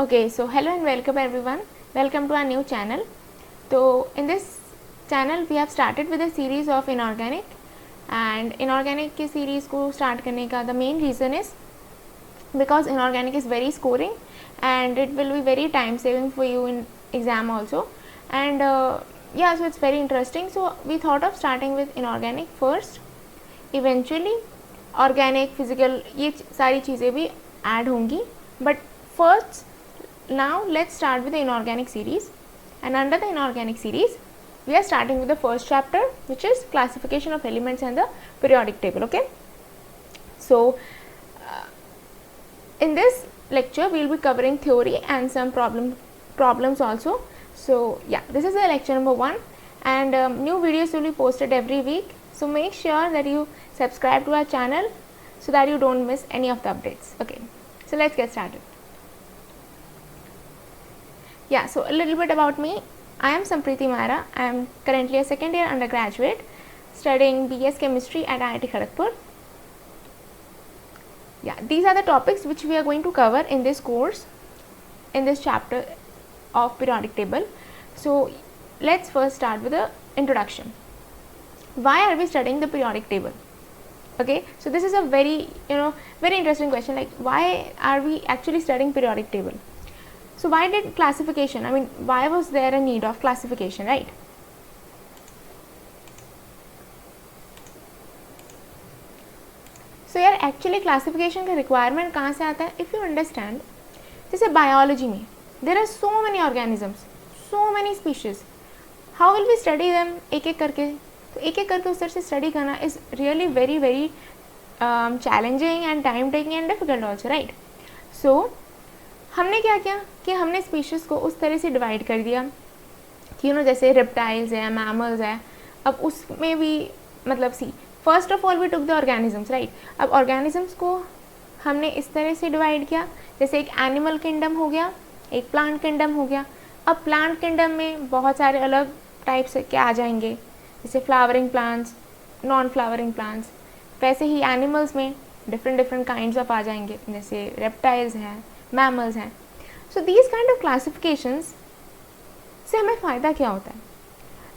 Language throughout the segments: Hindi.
Okay, so hello and welcome everyone. Welcome to our new channel. So in this channel we have started with a series of inorganic, and inorganic की series को start करने का the main reason is because inorganic is very scoring and it will be very time saving for you in exam also, and yeah, so it's very interesting. So we thought of starting with inorganic first, eventually organic, physical, ये सारी चीज़ें भी add होंगी, but first now let's start with the inorganic series, and under the inorganic series we are starting with the first chapter, which is classification of elements and the periodic table. Okay, so in this lecture we will be covering theory and some problems also. So yeah, this is the lecture number 1, and new videos will be posted every week, so make sure that you subscribe to our channel so that you don't miss any of the updates. Okay, so let's get started. Yeah, so a little bit about me. I am Sampriti Mehra. I am currently a second year undergraduate studying BS Chemistry at IIT Kharagpur. Yeah, these are the topics which we are going to cover in this course, in this chapter of periodic table. So let's first start with the introduction. Why are we studying the periodic table? Okay, so this is a very very interesting question, like why are we actually studying periodic table? So why did classification, I mean why was there a need of classification, right? So यार एक्चुअली क्लासिफिकेशन का रिक्वायरमेंट कहाँ से आता है? इफ़ यू अंडरस्टैंड, जैसे बायोलॉजी में there are so many organisms, so many species, how will we study them एक एक करके? तो एक एक करके उस तरह से स्टडी करना is really very very challenging and time taking and difficult also, right? So हमने क्या किया कि हमने स्पीशीज़ को उस तरह से डिवाइड कर दिया कि जैसे रेप्टाइल्स है, मैमल्स है, अब उसमें भी मतलब see first of all we took the organisms, right? अब ऑर्गेनिजम्स को हमने इस तरह से डिवाइड किया, जैसे एक एनिमल किंगडम हो गया, एक प्लांट किंगडम हो गया. अब प्लांट किंगडम में बहुत सारे अलग टाइप्स के आ जाएंगे, जैसे flowering plants, non flowering plants. वैसे ही एनिमल्स में डिफरेंट काइंड्स ऑफ आ जाएंगे, जैसे रेप्टाइल्स हैं, मैमल्स हैं. So these kind of classifications से हमें फ़ायदा क्या होता है?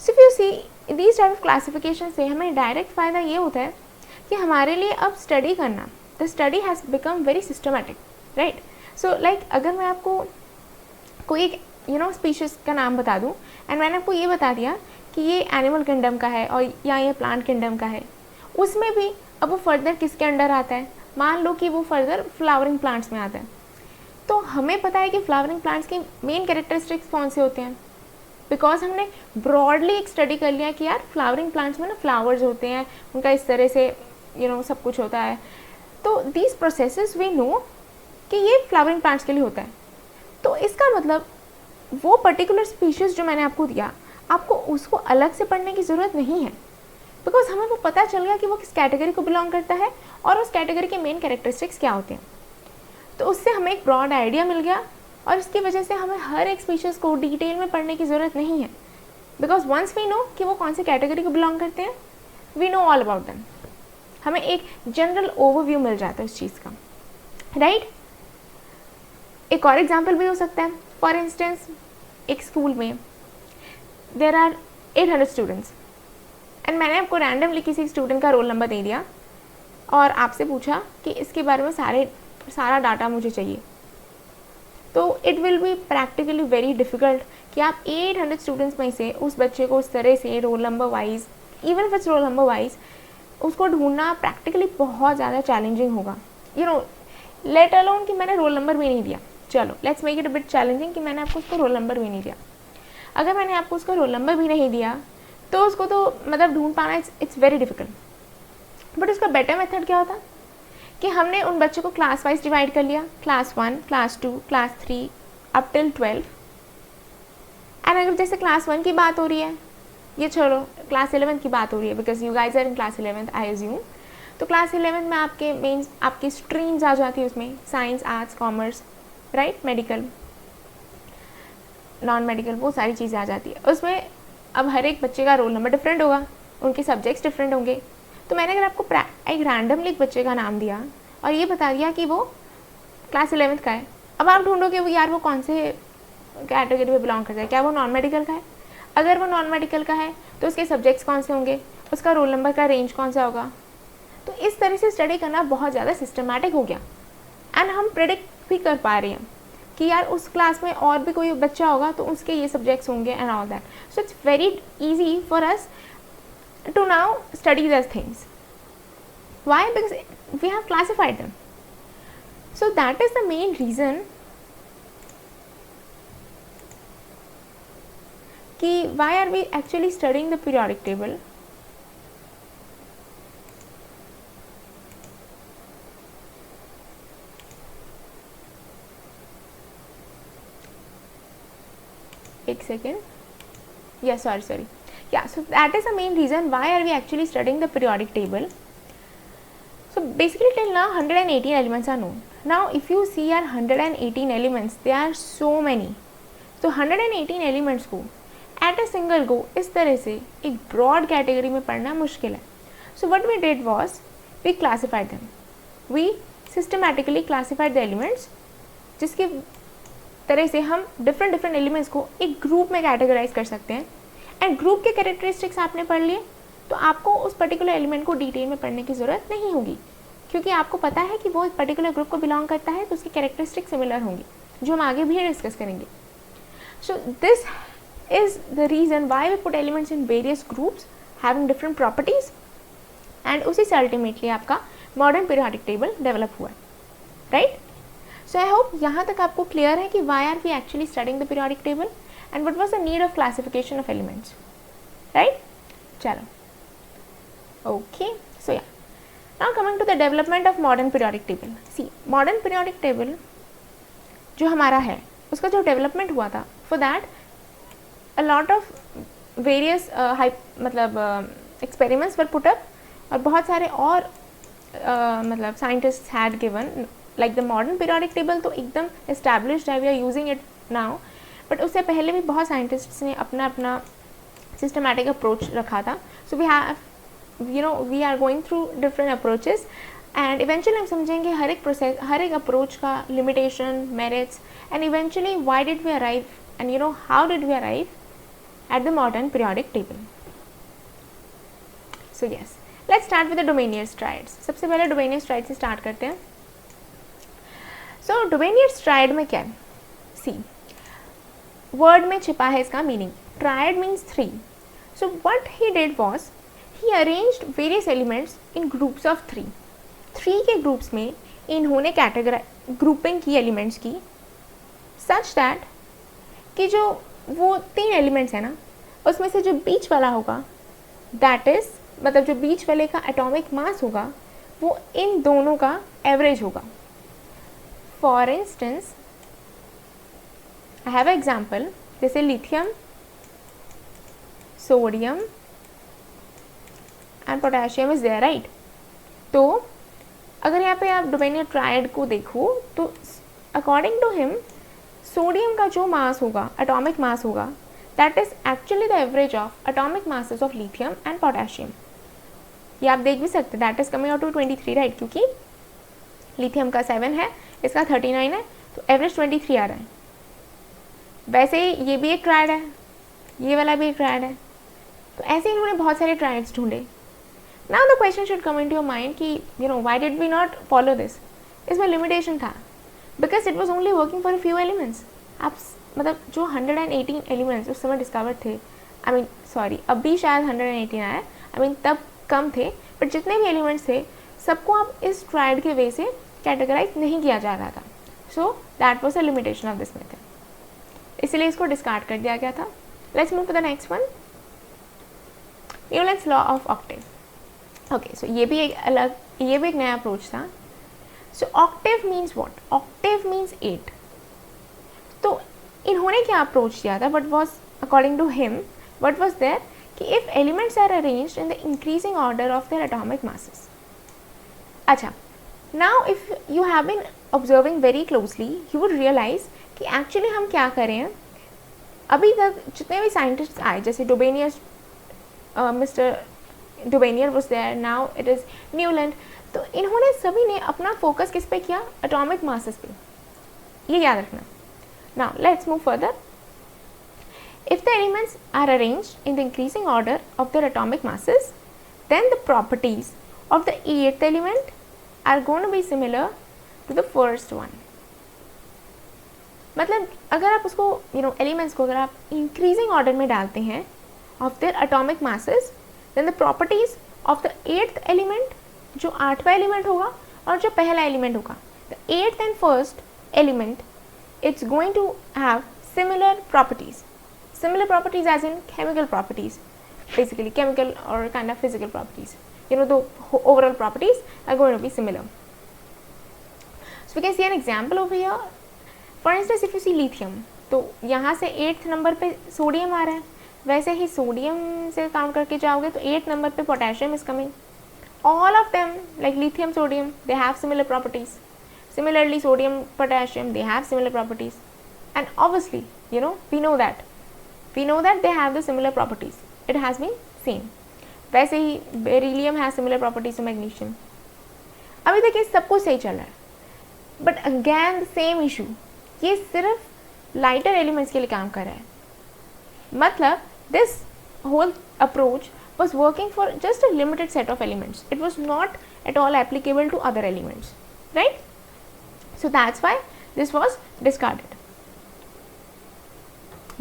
So if you see these type of classification से हमें डायरेक्ट फ़ायदा ये होता है कि हमारे लिए अब स्टडी करना, the study has become very systematic, right? So like अगर मैं आपको कोई एक स्पीशीज़ का नाम बता दूँ एंड मैंने आपको ये बता दिया कि ये एनिमल किंगडम का है और या ये प्लांट किंगडम का है, उसमें भी अब वो फर्दर किसके अंडर आता है? मान लो कि वो फर्दर फ्लावरिंग प्लांट्स में आता है, तो हमें पता है कि फ्लावरिंग प्लांट्स की मेन कैरेक्टरिस्टिक्स कौन से होते हैं, बिकॉज हमने ब्रॉडली एक स्टडी कर लिया कि यार फ्लावरिंग प्लांट्स में ना फ्लावर्स होते हैं, उनका इस तरह से सब कुछ होता है. तो दीज प्रोसेसेस वी नो कि ये फ्लावरिंग प्लांट्स के लिए होता है. तो इसका मतलब वो पर्टिकुलर स्पीशीज़ जो मैंने आपको दिया, आपको उसको अलग से पढ़ने की ज़रूरत नहीं है, बिकॉज हमें वो पता चल गया कि वो किस कैटेगरी को बिलोंग करता है और उस कैटेगरी के मेन कैरेक्टरिस्टिक्स क्या होते हैं. तो उससे हमें एक ब्रॉड आइडिया मिल गया, और इसकी वजह से हमें हर एक स्पीशीज़ को डिटेल में पढ़ने की ज़रूरत नहीं है, बिकॉज वंस वी नो कि वो कौन सी कैटेगरी को बिलोंग करते हैं, we know all about them. हमें एक जनरल ओवरव्यू मिल जाता है उस चीज़ का, राइट? एक और एग्जाम्पल भी हो सकता है. फॉर इंस्टेंस, एक स्कूल में देर आर 800 स्टूडेंट्स एंड मैंने आपको रैंडमली किसी स्टूडेंट का रोल नंबर दे दिया और आपसे पूछा कि इसके बारे में सारा डाटा मुझे चाहिए. तो it will be practically very difficult कि आप 800 स्टूडेंट्स में से उस बच्चे को उस तरह से roll number wise, even if its roll number wise, उसको ढूंढना प्रैक्टिकली बहुत ज़्यादा चैलेंजिंग होगा. लेट अलोन कि मैंने रोल नंबर भी नहीं दिया, चलो let's make it a bit challenging कि मैंने आपको उसको रोल नंबर भी नहीं दिया. अगर मैंने आपको उसका रोल नंबर भी नहीं दिया तो उसको तो मतलब ढूंढ पाना इट्स वेरी डिफ़िकल्ट. बट उसका बेटर मेथड क्या होता कि हमने उन बच्चों को क्लास वाइज डिवाइड कर लिया, class 1, class 2, class 3 up till 12. And अगर जैसे क्लास 1 की बात हो रही है, ये छोड़ो, क्लास 11 की बात हो रही है, because you guys are in class 11th I assume. तो क्लास 11 में आपके मेन आपकी स्ट्रीम्स आ जाती है, उसमें science, arts, commerce, right, medical, non medical, वो सारी चीज़ें आ जाती है उसमें. अब हर एक बच्चे का रोल नंबर डिफरेंट होगा, उनके सब्जेक्ट्स डिफरेंट होंगे. तो मैंने अगर आपको एक रैंडमली एक बच्चे का नाम दिया और ये बता दिया कि वो क्लास 11th का है, अब आप ढूंढोगे वो यार वो कौन से कैटेगरी में बिलोंग करता है, क्या वो नॉन मेडिकल का है? अगर वो नॉन मेडिकल का है तो उसके सब्जेक्ट्स कौन से होंगे, उसका रोल नंबर का रेंज कौन सा होगा। तो इस तरह से स्टडी करना बहुत ज़्यादा सिस्टमैटिक हो गया एंड हम प्रेडिक्ट भी कर पा रहे हैं कि यार उस क्लास में और भी कोई बच्चा होगा तो उसके ये सब्जेक्ट्स होंगे and all that. So it's very easy for us to now study those things. Why? Because we have classified them. So that is the main reason कि why are we actually studying the periodic table. एक second. Yeah, sorry. Yeah, so that is the main reason why are we actually studying the periodic table. So basically till now 118 elements are known. Now if you see our 118 elements, they are so many. So 118 elements को at a single go इस तरह से एक broad category में पढ़ना मुश्किल है. So what we did was we classified them. We systematically classified the elements, जिसके तरह से हम different elements को एक group में categorize कर सकते हैं. एंड ग्रुप के कैरेक्टरिस्टिक्स आपने पढ़ लिए तो आपको उस पर्टिकुलर एलिमेंट को डिटेल में पढ़ने की ज़रूरत नहीं होगी, क्योंकि आपको पता है कि वो पर्टिकुलर ग्रुप को बिलोंग करता है तो उसकी कैरेक्टरिस्टिक्स सिमिलर होंगी, जो हम आगे भी डिस्कस करेंगे. So this is the reason why we put elements in various groups having different properties and उसी से अल्टीमेटली आपका मॉडर्न पीरियोडिक टेबल डेवलप हुआ है. राइट? सो आई होप यहाँ तक आपको क्लियर है कि why are we actually studying the periodic table and what was the need of classification of elements, right? Chalo. Okay, so yeah, now coming to the development of modern periodic table. See, modern periodic table जो हमारा है उसका जो development हुआ था, for that a lot of various experiments were put up और बहुत सारे और scientists had given, like the modern periodic table तो एकदम established है, we are using it now. But उससे पहले भी बहुत साइंटिस्ट्स ने अपना अपना सिस्टमैटिक अप्रोच रखा था. So we are going through different approaches and eventually हम समझेंगे हर एक अप्रोच का limitation, merits and eventually why did we arrive and how did we arrive at the modern periodic table. So yes, let's start with the Dobereiner's triads. सबसे पहले डोमेनियर्स ट्रायड से स्टार्ट करते हैं. सो डोमेनियर्स ट्रायड में क्या है? सी, वर्ड में छिपा है इसका meaning. Triad means 3. So what he did was he arranged various elements in groups of 3. 3 के ग्रुप्स में इन्होंने ग्रुपिंग की एलिमेंट्स की सच दैट कि जो वो 3 एलिमेंट्स है ना, उसमें से जो बीच वाला होगा, दैट इज मतलब जो बीच वाले का एटॉमिक मास होगा वो इन दोनों का एवरेज होगा. For instance I have an example, जैसे lithium, sodium and potassium is there, right? तो अगर यहाँ पे आप डोमेनियर ट्रायड को देखो तो अकॉर्डिंग टू हिम सोडियम का जो मास होगा, एटॉमिक मास होगा, that is actually the average of atomic masses of lithium and potassium. ये आप देख भी सकते हैं, that is coming out to 23, right? क्योंकि लिथियम का 7 है, इसका 39 है, तो एवरेज 23 आ रहा है. वैसे ही ये भी एक ट्रायड है, ये वाला भी एक ट्रायड है. तो ऐसे इन्होंने बहुत सारे ट्रायड्स ढूंढे. Now the question should come into your mind कि why did we not follow this. इसमें लिमिटेशन था because it was only working for a few elements. आप जो 118 एलिमेंट्स उस समय डिस्कवर थे, अभी शायद 118 आया, तब कम थे, बट जितने भी एलिमेंट्स थे सबको आप इस ट्रायड के वे से कैटेगराइज नहीं किया जा रहा था. So that was a limitation of this method, इसलिए इसको डिस्कार्ड कर दिया गया था. Let's move to the next one, Newlands law of octave. Okay, so ये भी एक नया अप्रोच था. So octave means what? Octave means 8. तो इन्होंने क्या अप्रोच किया था? What was according to him, what was there कि if elements are arranged in the increasing order of their atomic masses. अच्छा, now if you have been observing very closely you would realize कि एक्चुअली हम क्या करें. अभी तक जितने भी साइंटिस्ट आए, जैसे Dobereiner, Mister Dobereiner was there, now it is Newland, तो इन्होंने सभी ने अपना फोकस किस पे किया? एटॉमिक मासेस पे. ये याद रखना. Now let's move further. If the elements are arranged in the increasing order of their atomic masses, then the properties of the eighth element are going to be similar to the first one. मतलब अगर आप उसको एलिमेंट्स को अगर आप इंक्रीजिंग ऑर्डर में डालते हैं of their atomic masses, then the properties of the eighth element, जो आठवां एलिमेंट होगा और जो पहला एलिमेंट होगा, the eighth and first element, it's going to have similar properties as in chemical properties, basically chemical or kind of physical properties. The overall properties are going to be similar. So we can see an example over here. For instance, if you see lithium, तो यहाँ से 8th नंबर पे सोडियम आ रहा है, वैसे ही सोडियम से काउंट करके जाओगे तो 8th नंबर पे potassium is coming. All of them, like lithium, sodium, they have similar properties. Similarly, sodium, potassium, they have similar properties. And obviously, we know that they have the similar properties. It has been seen. वैसे ही beryllium has similar properties to magnesium. अभी तक ये सब कुछ सही चल रहा है. But again the same issue. ये सिर्फ lighter elements के लिए काम कर रहा है. मतलब this whole approach was working for just a limited set of elements. It was not at all applicable to other elements, right? So that's why this was discarded.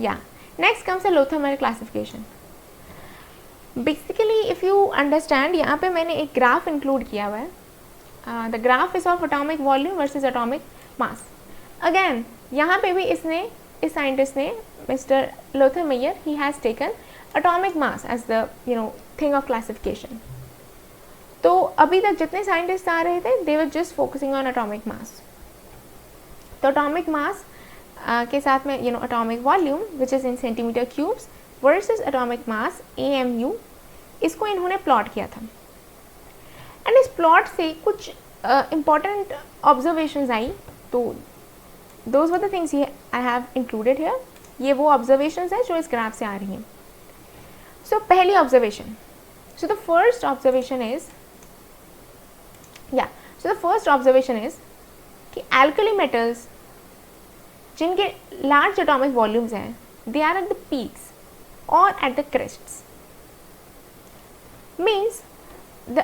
Yeah. Next comes the Lothamer classification. Basically, if you understand, यहाँ पे मैंने एक ग्राफ इंक्लूड किया हुआ है. The graph is of atomic volume versus atomic mass. Again, यहाँ पे भी इस साइंटिस्ट ने, mister लोथरमेयर, he has taken atomic mass as the thing of classification. तो अभी तक जितने साइंटिस्ट आ रहे थे, they were just focusing on atomic mass. तो अटोमिक मास के साथ में atomic volume which is in centimetre cubes versus atomic mass AMU, इसको इन्होंने प्लॉट किया था. एंड इस प्लॉट से कुछ इम्पॉर्टेंट ऑब्जर्वेशंस आई. तो those were the things I have included here. ये वो ऑब्जर्वेशंस हैं जो इस ग्राफ से आ रही हैं. सो पहली observation, so the first observation is कि एल्कली मेटल्स जिनके लार्ज एटॉमिक वॉल्यूम्स हैं, they are at the peaks और at the crests. Means the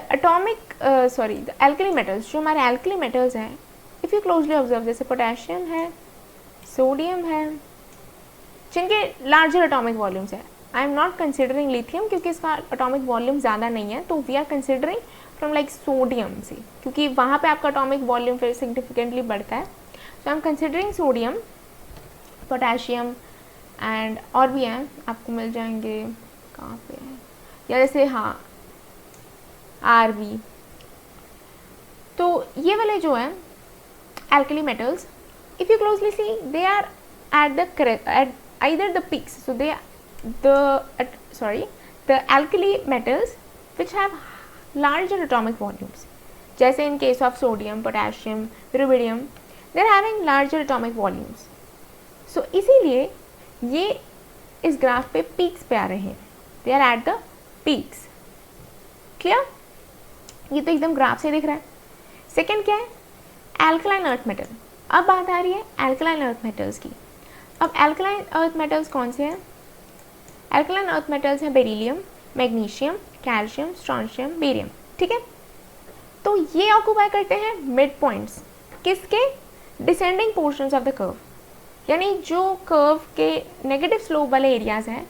alkali metals, जो हमारे एल्कली मेटल्स हैं, इफ़ यू क्लोजली ऑब्जर्व, जैसे पोटेशियम है, सोडियम है, जिनके लार्जर एटॉमिक वॉल्यूम्स हैं. I am not considering lithium क्योंकि इसका एटॉमिक वॉल्यूम ज़्यादा नहीं है, तो we are considering from like sodium से, क्योंकि वहाँ पे आपका एटॉमिक वॉल्यूम फिर सिग्निफिकेंटली बढ़ता है. So I am considering sodium, potassium and और भी हैं, आपको मिल जाएंगे कहाँ पे हैं, या जैसे RB. तो ये वाले जो हैं alkali metals, if you closely see, they are at either the peaks. So the alkali metals which have larger atomic volumes, जैसे in case of sodium, potassium, rubidium, they are having larger atomic volumes. So इसीलिए ये इस ग्राफ पे peaks पे आ रहे हैं. They are at the peaks. Clear? ये तो एकदम ग्राफ से दिख रहा है. सेकेंड क्या है? Alkaline earth metal. अब बात आ रही है एल्कलाइन अर्थ मेटल्स की. अब एल्कलाइन अर्थ मेटल्स कौन से हैं? एल्कलाइन अर्थ मेटल्स हैं beryllium, magnesium, calcium, strontium, barium. ठीक है, तो ये ऑक्यूपाई करते हैं मिड पॉइंट्स. किसके? Descending portions of the curve, यानी जो कर्व के नेगेटिव स्लोप वाले एरियाज हैं,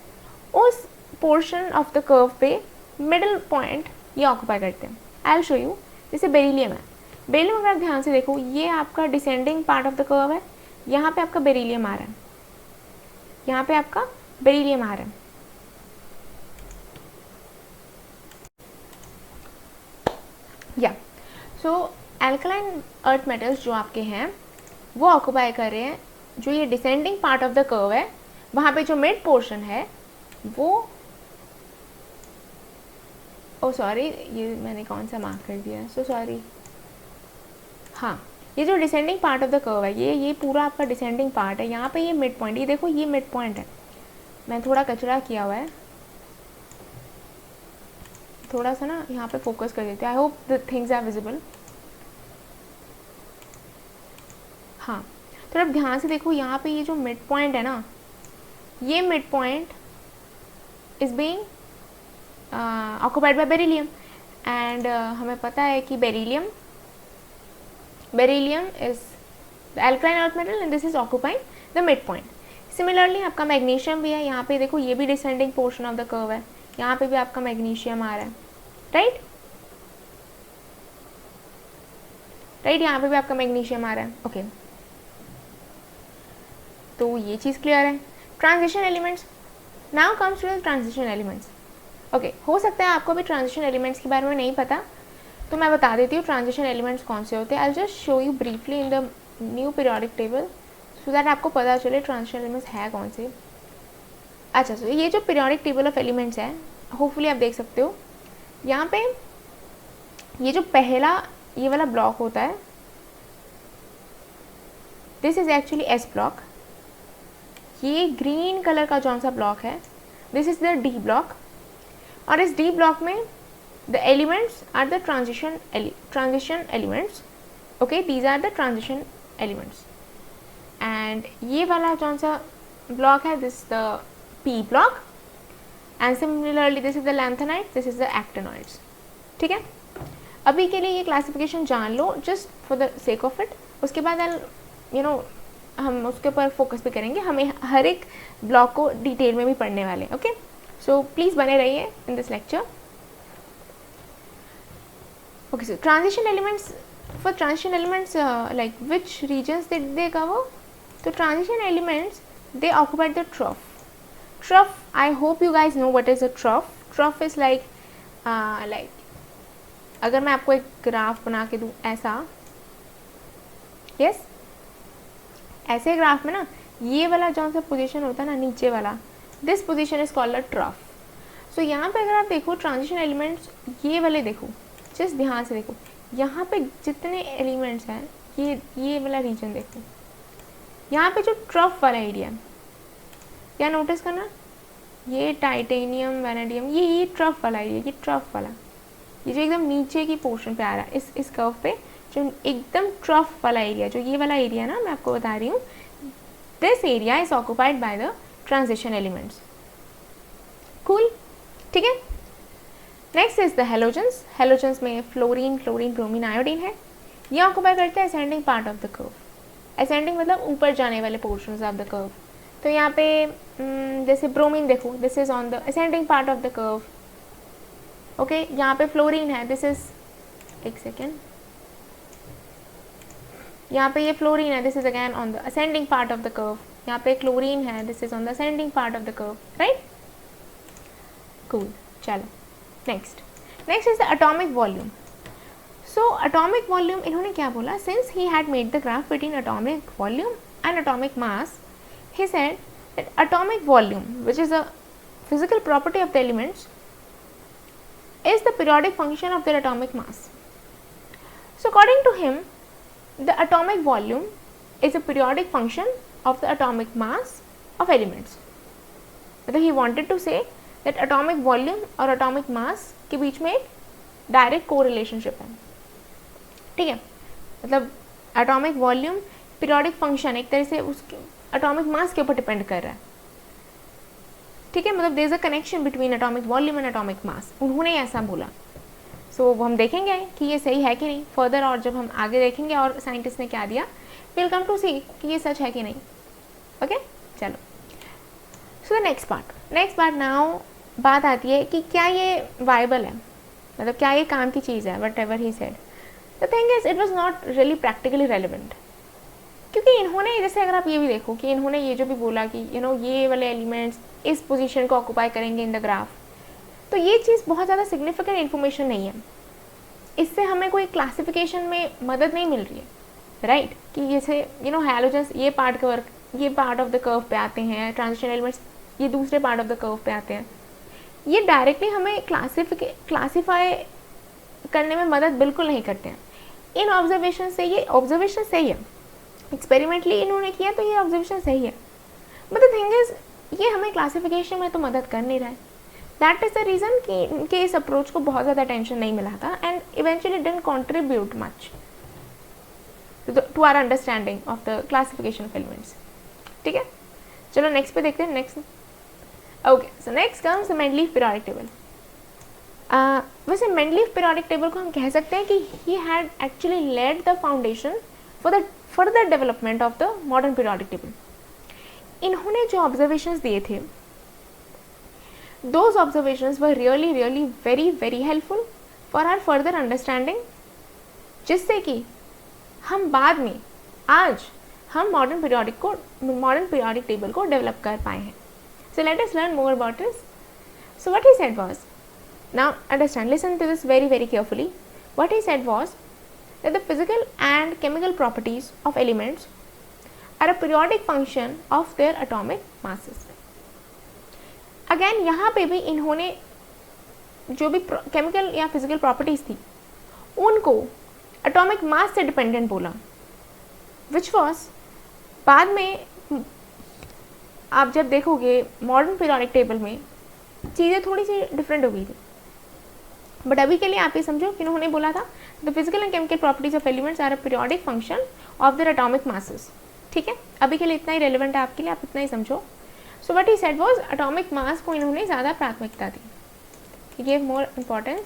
उस पोर्शन ऑफ द कर्व पे मिडिल पॉइंट ये ऑक्यूपाई करते हैं. I will show you. जैसे बेरिलियम है, बेरिलियम अगर आप ध्यान से देखो, ये आपका descending part of the curve है. यहाँ पे आपका बेरिलियम आ रहा है, यहाँ पे आपका बेरिलियम आ रहा है. या सो एल्कलाइन अर्थ मेटल्स जो आपके हैं वो ऑक्यूपाई कर रहे हैं जो ये descending part of the curve है, वहाँ पे जो मिड पोर्शन है वो, ओ सॉरी, ये मैंने कौन सा मार्क कर दिया है, सो सॉरी. हाँ, ये जो descending part of the curve है, ये पूरा आपका डिसेंडिंग पार्ट है. यहाँ पे ये मिड पॉइंट, ये देखो ये मिड पॉइंट है. मैं थोड़ा कचरा किया हुआ है, थोड़ा सा ना यहाँ पे फोकस कर देते हैं. I hope the things are visible. हाँ, तो अब ध्यान से देखो, यहाँ पे ये जो मिड पॉइंट है ना, ये mid point is being occupied by beryllium, and हमें पता है कि beryllium is the alkaline earth metal and this is occupying the mid point. Similarly आपका मैग्नीशियम भी है, यहाँ पे देखो ये भी descending portion of the curve है, यहाँ पे भी आपका मैग्नीशियम आ रहा है, राइट, यहाँ पे भी आपका मैग्नीशियम आ रहा है. ओके, तो ये चीज़ क्लियर है. Transition elements, now comes to the transition elements. Okay, हो सकता है आपको भी ट्रांजिशन एलिमेंट्स के बारे में नहीं पता, तो मैं बता देती हूँ ट्रांजिशन एलिमेंट्स कौन से होते हैं. I just show you briefly in the new periodic table so that आपको पता चले ट्रांजिशन एलिमेंट्स है कौन से. अच्छा, सो ये जो पीरियोडिक टेबल ऑफ एलिमेंट्स है, होपफुली आप देख सकते हो, यहाँ पे ये जो पहला ये वाला ब्लॉक होता है, this is actually S block. ये ग्रीन कलर का जौन सा ब्लॉक है, this is the D block, और इस डी ब्लॉक में the elements are the transition elements. Okay, these are the transition elements. And ये वाला जौन सा ब्लॉक है, this the P block, and similarly this is the lanthanide, this is the actinoids. ठीक है, अभी के लिए ये क्लासिफिकेशन जान लो just for the sake of it. उसके बाद हम उसके ऊपर फोकस भी करेंगे, हमें हर एक ब्लॉक को डिटेल में भी पढ़ने वाले हैं. ओके, सो प्लीज़ बने रहिए in this lecture. Okay, so transition elements, for transition elements like which regions did they cover? तो transition elements they occupied the trough. I hope you guys know what is a trough. Trough is like अगर मैं आपको एक ग्राफ बना के दूँ ऐसा, यस, ऐसे ग्राफ में ना ये वाला जौन सा पोजीशन होता है ना नीचे वाला, this position is called a trough. So यहाँ पे अगर आप देखो ट्रांजिशन एलिमेंट्स, ये वाले देखो, जस्ट ध्यान से देखो, यहाँ पे जितने एलिमेंट्स हैं, ये वाला रीजन देखो, यहाँ पे जो ट्रफ वाला एरिया है, क्या नोटिस करना, ये टाइटेनियम, वैनेडियम, ये ट्रफ वाला एरिया, ये ट्रफ वाला, ये जो एकदम नीचे की पोर्शन पे आ रहा है इस कर्व पे, जो एकदम ट्रफ वाला एरिया, जो ये वाला एरिया ना, मैं आपको बता रही हूँ, this area is occupied by the transition elements. Cool, ठीक है. Next is the halogens. Halogens में फ्लोरीन, ब्रोमीन, आयोडीन है. ये ऑक्यूपाई करते हैं ascending part of the curve. Ascending मतलब ऊपर जाने वाले पोर्शंस ऑफ द कर्व. तो यहाँ पे जैसे ब्रोमीन देखो, this is on the ascending part of the curve. Okay, यहाँ पे फ्लोरीन है, दिस इज, एक सेकेंड, यहाँ पे ये फ्लोरीन है, this is again on the ascending part of the curve. यहाँ पे क्लोरीन है, this is on the ascending part of the curve, right. Cool, चलो next is the atomic volume. So atomic volume इन्होंने क्या बोला, since he had made the graph between atomic volume and atomic mass, he said that atomic volume, which is a physical property of the elements, is the periodic function of their atomic mass. So according to him, the atomic volume is a periodic function of the atomic mass of elements. मतलब he wanted to say that atomic volume और atomic mass के बीच में एक direct correlationship है. ठीक है, मतलब atomic volume periodic function एक तरह से उसके एटॉमिक मास के ऊपर डिपेंड कर रहा है. ठीक है, मतलब there is a connection between atomic volume and atomic mass. उन्होंने ऐसा बोला. सो हम देखेंगे कि ये सही है कि नहीं फर्दर, और जब हम आगे देखेंगे और साइंटिस्ट ने क्या दिया, विल कम टू सी कि ये सच है कि नहीं. ओके, चलो. So the next part now बात आती है कि क्या ये वायबल है, मतलब क्या ये काम की चीज़ है. What ever he said, the thing is it was not really practically relevant. क्योंकि इन्होंने, जैसे अगर आप ये भी देखो कि इन्होंने ये जो भी बोला कि ये वाले एलिमेंट्स इस पोजीशन को ऑक्यूपाई करेंगे इन द ग्राफ, तो ये चीज़ बहुत ज़्यादा सिग्निफिकेंट इन्फॉर्मेशन नहीं है. इससे हमें कोई क्लासिफिकेशन में मदद नहीं मिल रही है, राइट. कि जैसे हैलोजेंस ये पार्ट ऑफ द कर्व पे आते हैं, ट्रांजिशन एलिमेंट्स ये दूसरे पार्ट ऑफ द कर्व पे आते हैं. ये डायरेक्टली हमें क्लासीफाई करने में मदद बिल्कुल नहीं करते हैं. इन ऑब्जर्वेशन से, ये ऑब्जर्वेशन सही है, एक्सपेरिमेंटली इन्होंने किया तो ये ऑब्जर्वेशन सही है, बट द थिंग इज ये हमें क्लासिफिकेशन में तो मदद कर नहीं रहा है. दैट इज़ द रीज़न कि इनके इस अप्रोच को बहुत ज़्यादा अटेंशन नहीं मिला था and eventually didn't contribute much. To our understanding of the classification of elements. ठीक है, चलो नेक्स्ट पे देखते हैं. Next, okay, so next comes Mendeleev periodic table. वैसे मेंडलीफ पीरियोडिक टेबल को हम कह सकते हैं कि he had actually laid the foundation for the further development of the modern periodic table. इन्होंने जो ऑब्जर्वेशंस दिए थे, those observations were really very helpful for our further understanding, जिससे कि हम बाद में आज हम मॉडर्न पीरियोडिक टेबल को डेवलप कर पाए हैं. So let us learn more about this. So what he said was, now understand, listen to this very carefully. What he said was that the physical and chemical properties of elements are a periodic function of their atomic masses. Again यहाँ पे भी इन्होंने जो भी केमिकल या फिजिकल प्रॉपर्टीज़ थी उनको एटॉमिक मास से डिपेंडेंट बोला, विच वॉज बाद में आप जब देखोगे मॉडर्न पीरियोडिक टेबल में चीज़ें थोड़ी सी डिफरेंट हो गई थी. बट अभी के लिए आप ये समझो कि इन्होंने बोला था the physical and chemical properties of elements are a periodic function of their atomic masses. ठीक है, अभी के लिए इतना ही रेलिवेंट है आपके लिए, आप इतना ही समझो. So what he said was atomic mass को इन्होंने ज़्यादा प्राथमिकता दी. He gave more importance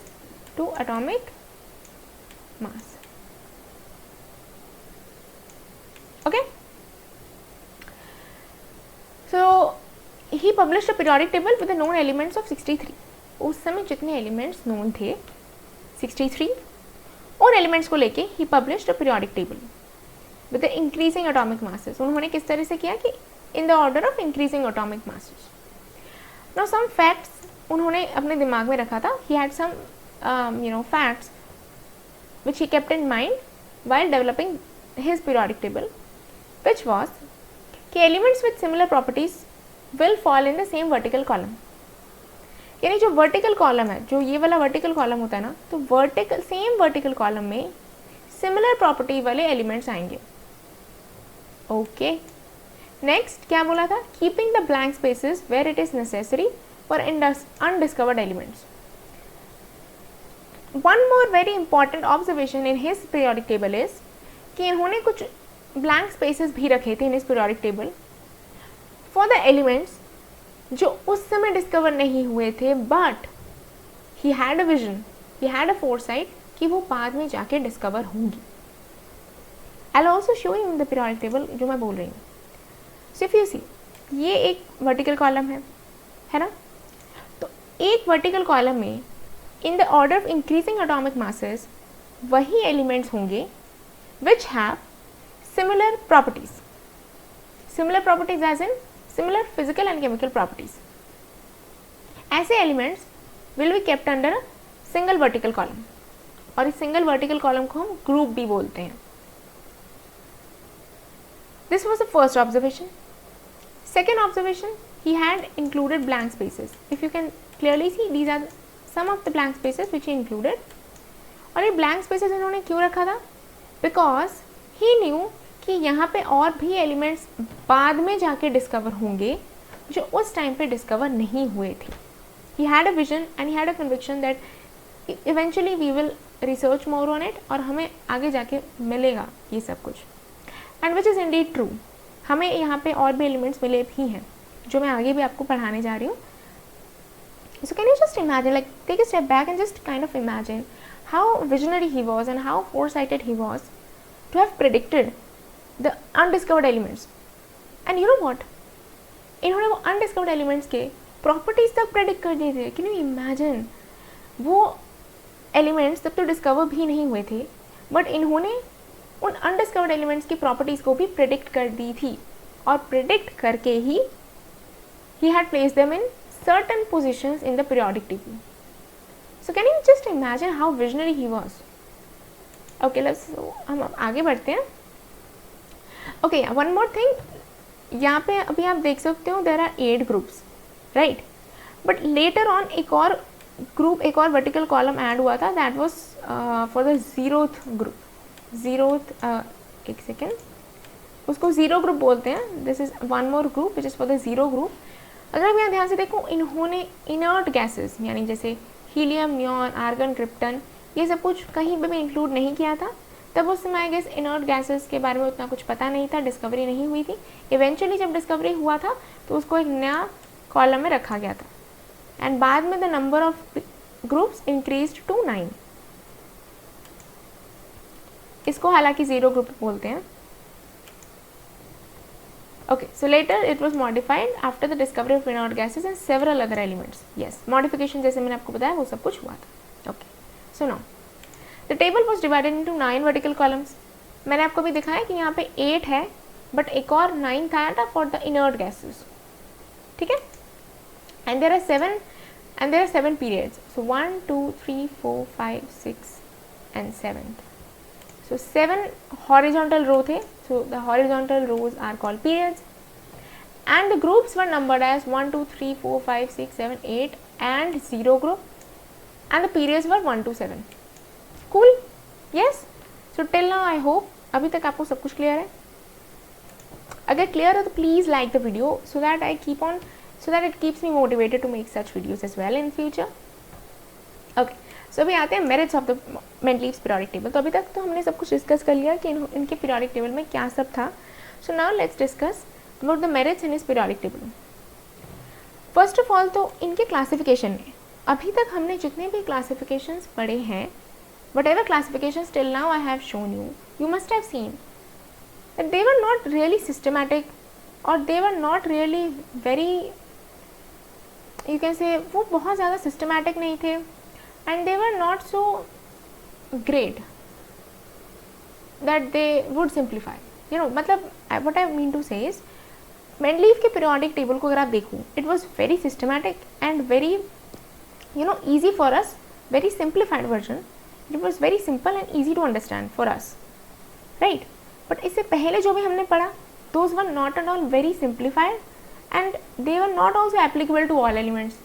to atomic mass. Okay, so he published a periodic table with the known elements of 63. उस समय जितने एलिमेंट्स नोन थे 63, उन एलिमेंट्स को लेके he published a periodic table with the increasing atomic masses. उन्होंने किस तरह से किया कि in the order of increasing atomic masses. Now some facts उन्होंने अपने दिमाग में रखा था. He had some facts which he kept in mind while developing his periodic table, which was कि elements with similar properties will fall in the same vertical column. यानी जो वर्टिकल कॉलम है, जो ये वाला वर्टिकल कॉलम होता है ना, तो सेम वर्टिकल कॉलम में सिमिलर प्रॉपर्टी वाले एलिमेंट्स आएंगे. ओके, नेक्स्ट क्या बोला था, keeping the blank spaces where it is necessary for undiscovered elements. One more very important observation in his periodic table is कि इन्होंने कुछ ब्लैंक स्पेसेस भी रखे थे in his periodic table for the elements जो उस समय डिस्कवर नहीं हुए थे, but he had a vision, he had a foresight कि वो बाद में जाके डिस्कवर होंगी. I will also show you in the periodic table जो मैं बोल रही हूँ. सो इफ यू सी, ये एक वर्टिकल कॉलम है ना, तो एक वर्टिकल कॉलम में in the order of increasing atomic masses वही एलिमेंट्स होंगे which have similar properties. Similar properties as in similar physical and chemical properties. ऐसे elements will be kept under a single vertical column, और इस single vertical column को हम group भी बोलते हैं. This was the first observation. Second observation, he had included blank spaces. If you can clearly see, these are some of the blank spaces which he included. और ये blank spaces इन्होंने क्यों रखा था? Because he knew कि यहाँ पे और भी एलिमेंट्स बाद में जाके डिस्कवर होंगे जो उस टाइम पे डिस्कवर नहीं हुए थे. He had a vision and he had a conviction that eventually we will research more on it, और हमें आगे जाके मिलेगा ये सब कुछ. And which is indeed true. हमें यहाँ पे और भी एलिमेंट्स मिले भी हैं जो मैं आगे भी आपको पढ़ाने जा रही हूँ. So can you just imagine, like take a step back and just kind of imagine how visionary he was and how foresighted he was to have predicted the undiscovered elements. And you know what, इन्होंने वो undiscovered elements के properties तक predict कर दिए थे. Can you imagine? वो elements तब तो discover भी नहीं हुए थे, but इन्होंने उन undiscovered elements की properties को भी predict कर दी थी, और predict करके ही he had placed them in certain positions in the periodic table. So can you just imagine how visionary he was? Okay, हम आगे बढ़ते हैं. ओके, वन मोर थिंग, यहाँ पे अभी आप देख सकते हो there are 8 groups, right, but later on एक और ग्रुप, एक और वर्टिकल कॉलम ऐड हुआ था, that was for the zeroth group. Zeroth, एक सेकेंड, उसको जीरो ग्रुप बोलते हैं. This is one more group which is for the zero group. अगर आप यहाँ ध्यान से देखो, इन्होंने इनर्ट गैसेस यानी जैसे हीलियम, नियॉन, आर्गन, क्रिप्टन, ये सब कुछ कहीं पे भी इंक्लूड नहीं किया था. तब उस समय आई गेस इनर्ट गैसेस के बारे में उतना कुछ पता नहीं था, डिस्कवरी नहीं हुई थी। इवेंचुअली जब डिस्कवरी हुआ था तो उसको एक नया कॉलम में रखा गया था, एंड बाद में the number of groups increased to 9। इसको हालांकि 0 ग्रुप बोलते हैं। Okay, so later it was modified after the discovery of inert gases and several other elements. Yes, modification जैसे मैंने आपको बताया वो सब कुछ हुआ था। Okay, so now the table was divided into 9 vertical columns. मैंने आपको भी दिखाया कि यहाँ पे 8 है, but एक और 9 था for the inert gases. ठीक है? And there are 7 periods. So 1, 2, 3, 4, 5, 6 and 7. So 7 horizontal row थे. So the horizontal rows are called periods, and the groups were numbered as 1, 2, 3, 4, 5, 6, 7, 8 and 0 group, and the periods were 1 to 7. Cool? Yes? So till now I hope अभी तक आपको सब कुछ क्लियर है। अगर क्लियर है तो please like the video so that it keeps me motivated to make such videos as well in future. Okay. सो अभी आते हैं merits of the Mendeleev's periodic table. तो अभी तक तो हमने सब कुछ डिस्कस कर लिया कि इनके पीरियोडिक टेबल में क्या सब था। So now let's discuss about the merits in इस periodic table. First of all तो इनके क्लासिफिकेशन में अभी तक हमने जितने भी क्लासिफिकेशंस पढ़े हैं, whatever classifications till now I have shown you must have seen that they were not really systematic, और they were not really very, you can say वो बहुत ज़्यादा सिस्टमैटिक नहीं थे, and they were not so great that they would simplify, मतलब what I mean to say is Mendeleev के पीरियोडिक टेबल को अगर आप देखो, it was very systematic and very easy for us, very simplified version. It was very simple and easy to understand for us, right? But इससे पहले जो भी हमने पढ़ा, those were not at all very simplified and they were not also applicable to all elements.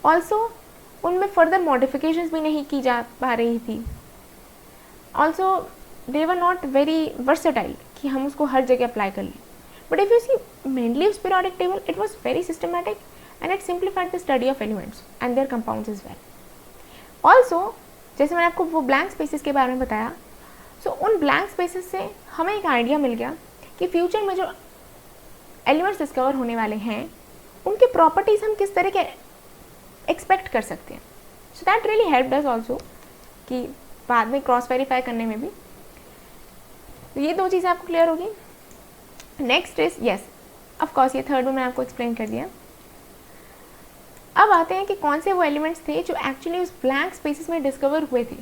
Also उनमें फर्दर मॉडिफिकेशंस भी नहीं की जा पा रही थी। Also they were not very versatile कि हम उसको हर जगह अप्लाई कर लें। But if you see Mendeleev's periodic table, it was very systematic and it simplified the study of elements and their compounds as well. Also जैसे मैंने आपको वो ब्लैंक स्पेसेस के बारे में बताया, सो उन ब्लैंक स्पेसेस से हमें एक आइडिया मिल गया कि फ्यूचर में जो एलिमेंट्स डिस्कवर होने वाले हैं उनके प्रॉपर्टीज़ हम किस तरह के एक्सपेक्ट कर सकते हैं। So that really helped us also कि बाद में क्रॉस वेरीफाई करने में भी। तो ये 2 चीज़ें आपको क्लियर होगी। नेक्स्ट इज यस ऑफकोर्स ये थर्ड में मैंने आपको एक्सप्लेन कर दिया। अब आते हैं कि कौन से वो एलिमेंट्स थे जो एक्चुअली उस ब्लैंक स्पेसेस में डिस्कवर हुए थे।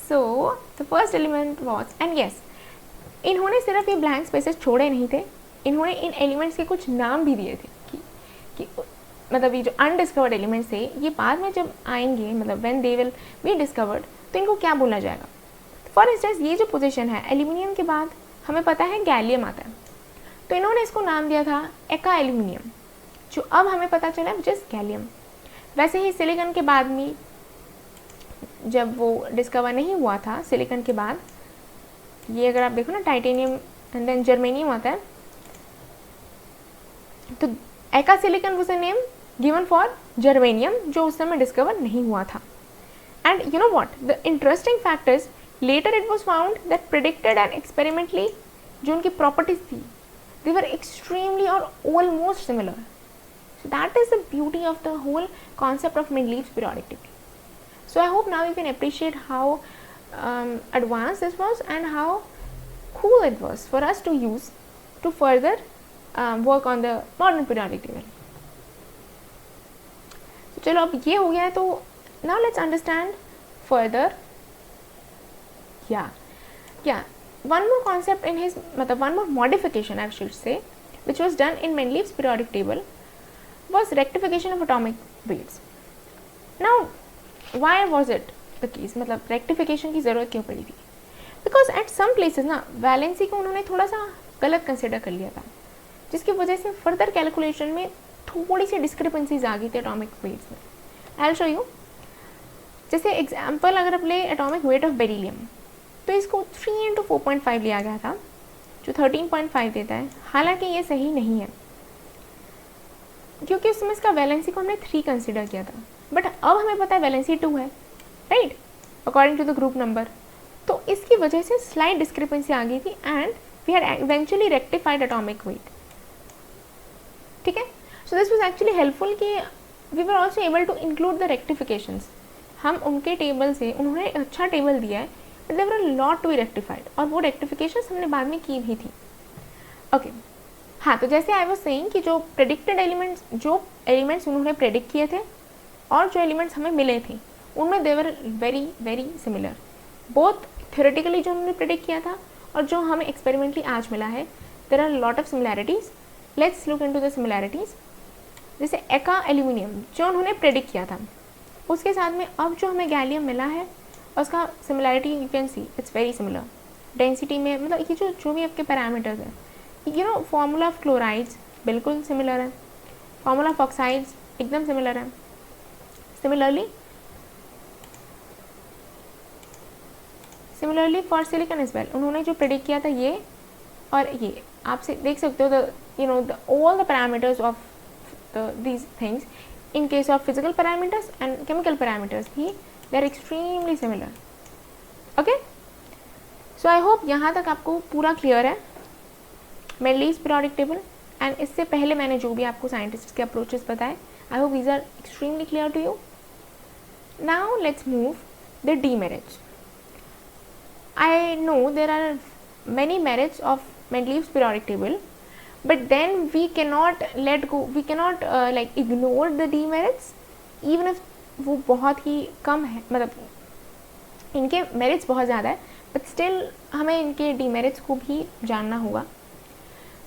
सो the first element was, and yes इन्होंने सिर्फ ये ब्लैंक स्पेसेस छोड़े नहीं थे, इन्होंने इन एलिमेंट्स के कुछ नाम भी दिए थे कि मतलब ये जो अनडिस्कवर्ड एलिमेंट्स थे ये बाद में जब आएंगे, मतलब when they will be discovered, तो इनको क्या बोला जाएगा। फॉर इंस्टेंस ये जो पोजीशन है एल्यूमिनियम के बाद हमें पता है गैलियम आता है, तो इन्होंने इसको नाम दिया था एका एल्यूमिनियम, जो अब हमें पता चला विच इज गैलियम। वैसे ही सिलिकॉन के बाद में जब वो डिस्कवर नहीं हुआ था, सिलिकॉन के बाद ये अगर आप देखो ना टाइटेनियम एंड देन जर्मेनियम आता है, तो eka silicon was a name given for germanium जो उस समय डिस्कवर नहीं हुआ था। And you know what the interesting fact is later it was found that predicted and experimentally जो उनकी प्रॉपर्टीज थी दे वर एक्सट्रीमली और almost similar. So that is the beauty of the whole concept of Mendeleev's periodic table. So I hope now you can appreciate how advanced this was and how cool it was for us to use to further work on the modern periodic table. So चलो अब ये हो गया है, तो now let's understand further. One more concept in his मतलब one more modification I should say which was done in Mendeleev's periodic table was rectification of atomic weights. Now why was it the case, मतलब रेक्टिफिकेशन की ज़रूरत क्यों पड़ी थी? बिकॉज एट सम प्लेसेस ना वैलेंसी को उन्होंने थोड़ा सा गलत कंसिडर कर लिया था, जिसकी वजह से फर्दर कैलकुलेशन में थोड़ी सी डिस्क्रिपेंसीज आ गई थी एटॉमिक वेट्स में। I will show you. जैसे एग्जांपल अगर आप ले एटॉमिक वेट ऑफ बेरिलियम, तो इसको 3 × 4.5 लिया गया था जो 13.5 देता है। हालांकि ये सही नहीं है क्योंकि उस समय इसका वैलेंसी को हमने 3 कंसिडर किया था, बट अब हमें पता है वैलेंसी 2 है, right, according to the group number. तो इसकी वजह से स्लाइड डिस्क्रिपेंसी आ गई थी and we had eventually rectified atomic weight. ठीक है, so this was actually helpful कि we were also able to include the rectifications. हम उनके टेबल से, उन्होंने अच्छा टेबल दिया है but there were a lot to be rectified, और वो रेक्टिफिकेशंस हमने बाद में की भी थी. ओके हाँ, तो जैसे आई वाज सेइंग कि जो प्रेडिक्टेड एलिमेंट्स, जो एलिमेंट्स उन्होंने प्रेडिक्ट किए थे और जो एलिमेंट्स हमें मिले थे, उनमें they were very very similar. Both theoretically जो उन्होंने प्रेडिक्ट किया था और जो हमें एक्सपेरिमेंटली आज मिला है, there are lot of similarities. Let's look into the similarities. जैसे एका एल्यूमिनियम जो उन्होंने प्रेडिक्ट किया था, उसके साथ में अब जो हमें गैलियम मिला है, उसका similarity you can see it's very similar. Density में, मतलब ये जो भी आपके पैरामीटर्स हैं, you know, formula of chlorides बिल्कुल सिमिलर है, फार्मूला ऑफ ऑक्साइड्स एकदम सिमिलर है. Similarly for silicon as well, उन्होंने जो प्रेडिक्ट किया था ये और ये, आप देख सकते हो the you know the all the parameters of these things in case of physical parameters and chemical parameters भी they are extremely similar. Okay, so I hope यहाँ तक आपको पूरा क्लियर है मेंडलीव्स पीरियोडिक टेबल. एंड इससे पहले मैंने जो भी आपको साइंटिस्ट के अप्रोचेस बताए, I hope these are extremely clear to you. Now let's move the demerits. I know there are many merits of Mendeleev's periodic table, but then we cannot let go, we cannot like ignore the demerits even if वो बहुत ही कम है, मतलब इनके मेरिट्स बहुत ज़्यादा है बट स्टिल हमें इनके demerits को भी जानना होगा.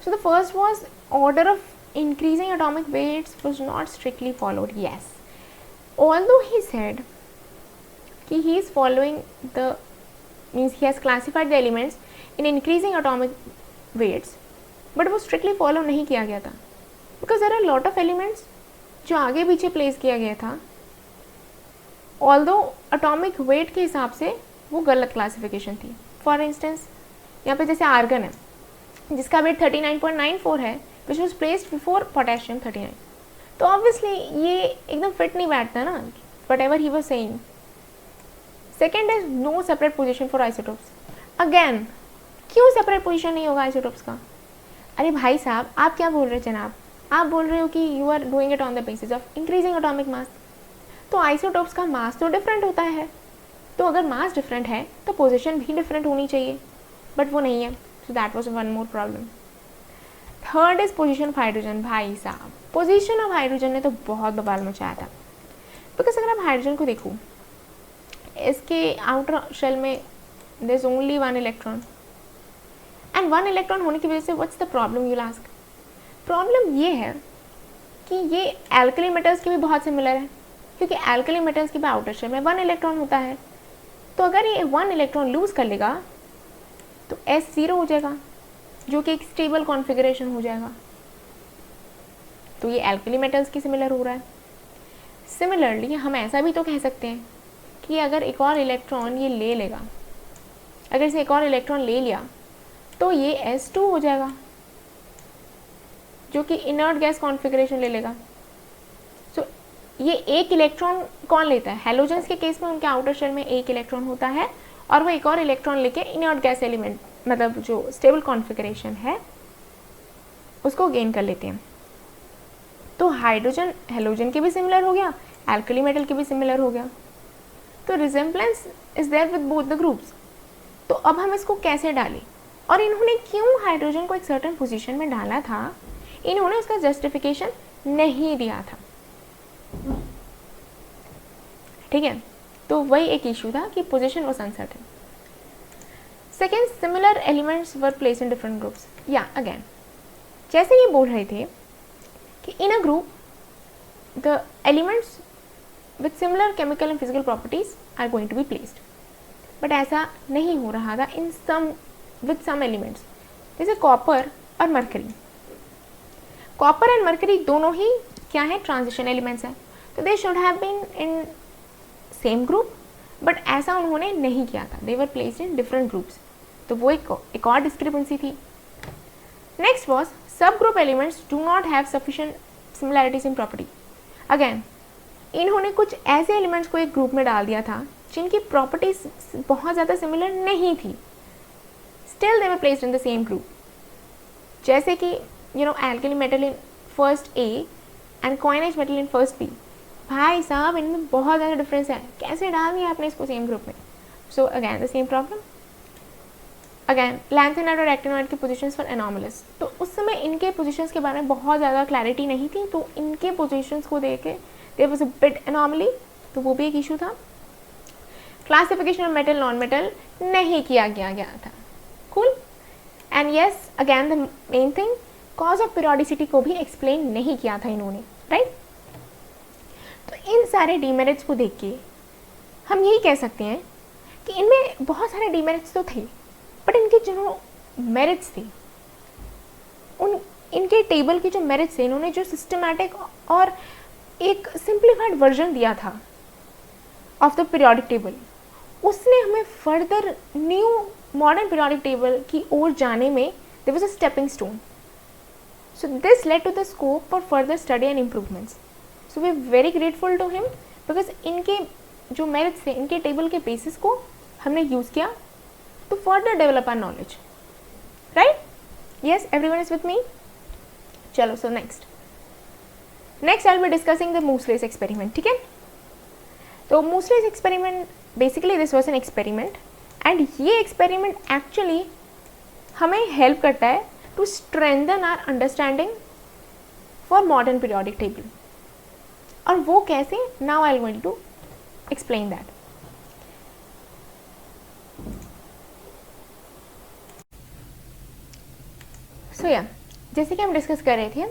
So the first was order of increasing atomic weights was not strictly followed. Yes, although he said कि he is following the, means he has classified the elements in increasing atomic weights, but वो स्ट्रिक्टली फॉलो नहीं किया गया था because there are lot of elements जो आगे पीछे प्लेस किया गया था. ऑल्दो एटॉमिक वेट के हिसाब से वो गलत क्लासिफिकेशन थी. फॉर इंस्टेंस यहाँ पे जैसे आर्गन है जिसका वेट 39.94 है which was placed before potassium 39, तो ऑब्वियसली ये एकदम फिट नहीं बैठता ना whatever he was saying. Second is no separate position for isotopes. Again क्यों सेपरेट पोजिशन नहीं होगा आइसोटोप्स का? अरे भाई साहब, आप क्या बोल रहे हैं जनाब? आप बोल रहे हो कि you are doing it on the basis of increasing atomic mass. तो आइसोटोप्स का मास तो डिफरेंट होता है, तो अगर मास डिफरेंट है तो पोजीशन भी डिफरेंट होनी चाहिए, बट वो नहीं है. सो that was one more problem. Third is position of hydrogen. भाई साहब, पोजीशन ऑफ हाइड्रोजन ने तो बहुत बवाल मचाया था बिकॉज अगर आप हाइड्रोजन को देखो, इसके आउटर शेल में there is only one electron, and one electron होने की वजह से what's the problem, you ask. Problem ये है कि ये एल्कली मेटल्स के भी बहुत सिमिलर है, क्योंकि एल्कली मेटल्स के भी आउटर शेल में वन इलेक्ट्रॉन होता है. तो अगर ये वन इलेक्ट्रॉन लूज कर लेगा तो S0 हो जाएगा, जो कि एक स्टेबल कॉन्फ़िगरेशन हो जाएगा. तो ये एल्कली मेटल्स की सिमिलर हो रहा है. सिमिलरली हम ऐसा भी तो कह सकते हैं कि अगर एक और इलेक्ट्रॉन ये ले लेगा, अगर इसे एक और इलेक्ट्रॉन ले लिया तो ये S2 हो जाएगा, जो कि इनर्ट गैस कॉन्फ़िगरेशन ले लेगा. सो ये एक इलेक्ट्रॉन कौन लेता है? हैलोजेंस के केस में उनके आउटर शेल में एक इलेक्ट्रॉन होता है और वो एक और इलेक्ट्रॉन लेके इनर्ट गैस एलिमेंट, मतलब जो स्टेबल कॉन्फ़िगरेशन है, उसको गेन कर लेते हैं. तो हाइड्रोजन हैलोजन के भी सिमिलर हो गया, एल्कली मेटल के भी सिमिलर हो गया. तो resemblance is there with both the groups. तो अब हम इसको कैसे डालें, और इन्होंने क्यों हाइड्रोजन को एक सर्टेन पोजीशन में डाला था, इन्होंने उसका जस्टिफिकेशन नहीं दिया था. ठीक है, तो वही एक इशू था कि position was uncertain. Second, similar elements were placed in different groups. या अगेन जैसे ये बोल रहे थे कि in a group the elements with similar chemical and physical properties are going to be placed, but ऐसा नहीं हो रहा था in some with some elements, जैसे कॉपर और मरकरी. कॉपर एंड मरकरी दोनों ही क्या है? ट्रांजिशन एलिमेंट्स हैं, तो they should have been in same group, but ऐसा उन्होंने नहीं किया था. They were placed in different groups, तो वो एक और डिस्क्रिपेंसी थी. Next was sub group elements do not have sufficient similarities in property. Again इन्होंने कुछ ऐसे एलिमेंट्स को एक ग्रुप में डाल दिया था जिनकी प्रॉपर्टीज बहुत ज़्यादा सिमिलर नहीं थी, still they were placed in the same group. जैसे कि alkali metal in first A and coinage metal in first B. भाई साहब, इनमें बहुत ज़्यादा डिफरेंस है, कैसे डाल दिया आपने इसको सेम ग्रुप में? So again the same problem. Again lanthanide और एक्टिनोइड की पोजीशंस फॉर एनोमलस. तो उस समय इनके पोजीशंस के बारे में बहुत ज़्यादा क्लैरिटी नहीं थी, तो इनके पोजीशंस को देख के there was a bit anomaly, तो वो भी एक इशू था. Classification of metal non metal नहीं किया गया था. Cool. And yes, again the main thing, cause of periodicity को भी एक्सप्लेन नहीं किया था इन्होंने, राइट. तो इन सारे डीमेरिट्स को देख के हम यही कह सकते हैं कि इनमें बहुत सारे डीमेरिट्स तो थे, बट इनके जो मेरिट्स थे, इनके टेबल के जो मेरिट्स थे, इन्होंने जो सिस्टमैटिक और एक सिंप्लीफाइड वर्जन दिया था ऑफ द पीरियोडिक टेबल, उसने हमें further new modern periodic table की ओर जाने में there was a stepping stone. So this led to the scope for further study and improvements. So we are very grateful to him because इनके जो मेरिट्स थे, इनके टेबल के बेसिस को हमने यूज़ किया to further develop our knowledge, right? Yes, everyone is with me? चलो, so next I'll be discussing the Moseley's experiment. ठीक है? तो Moseley's experiment, basically this was an experiment, and ये experiment actually हमें help करता है to strengthen our understanding for modern periodic table. और वो कैसे? Now I'll going to explain that. सो या जैसे कि हम डिस्कस कर रहे थे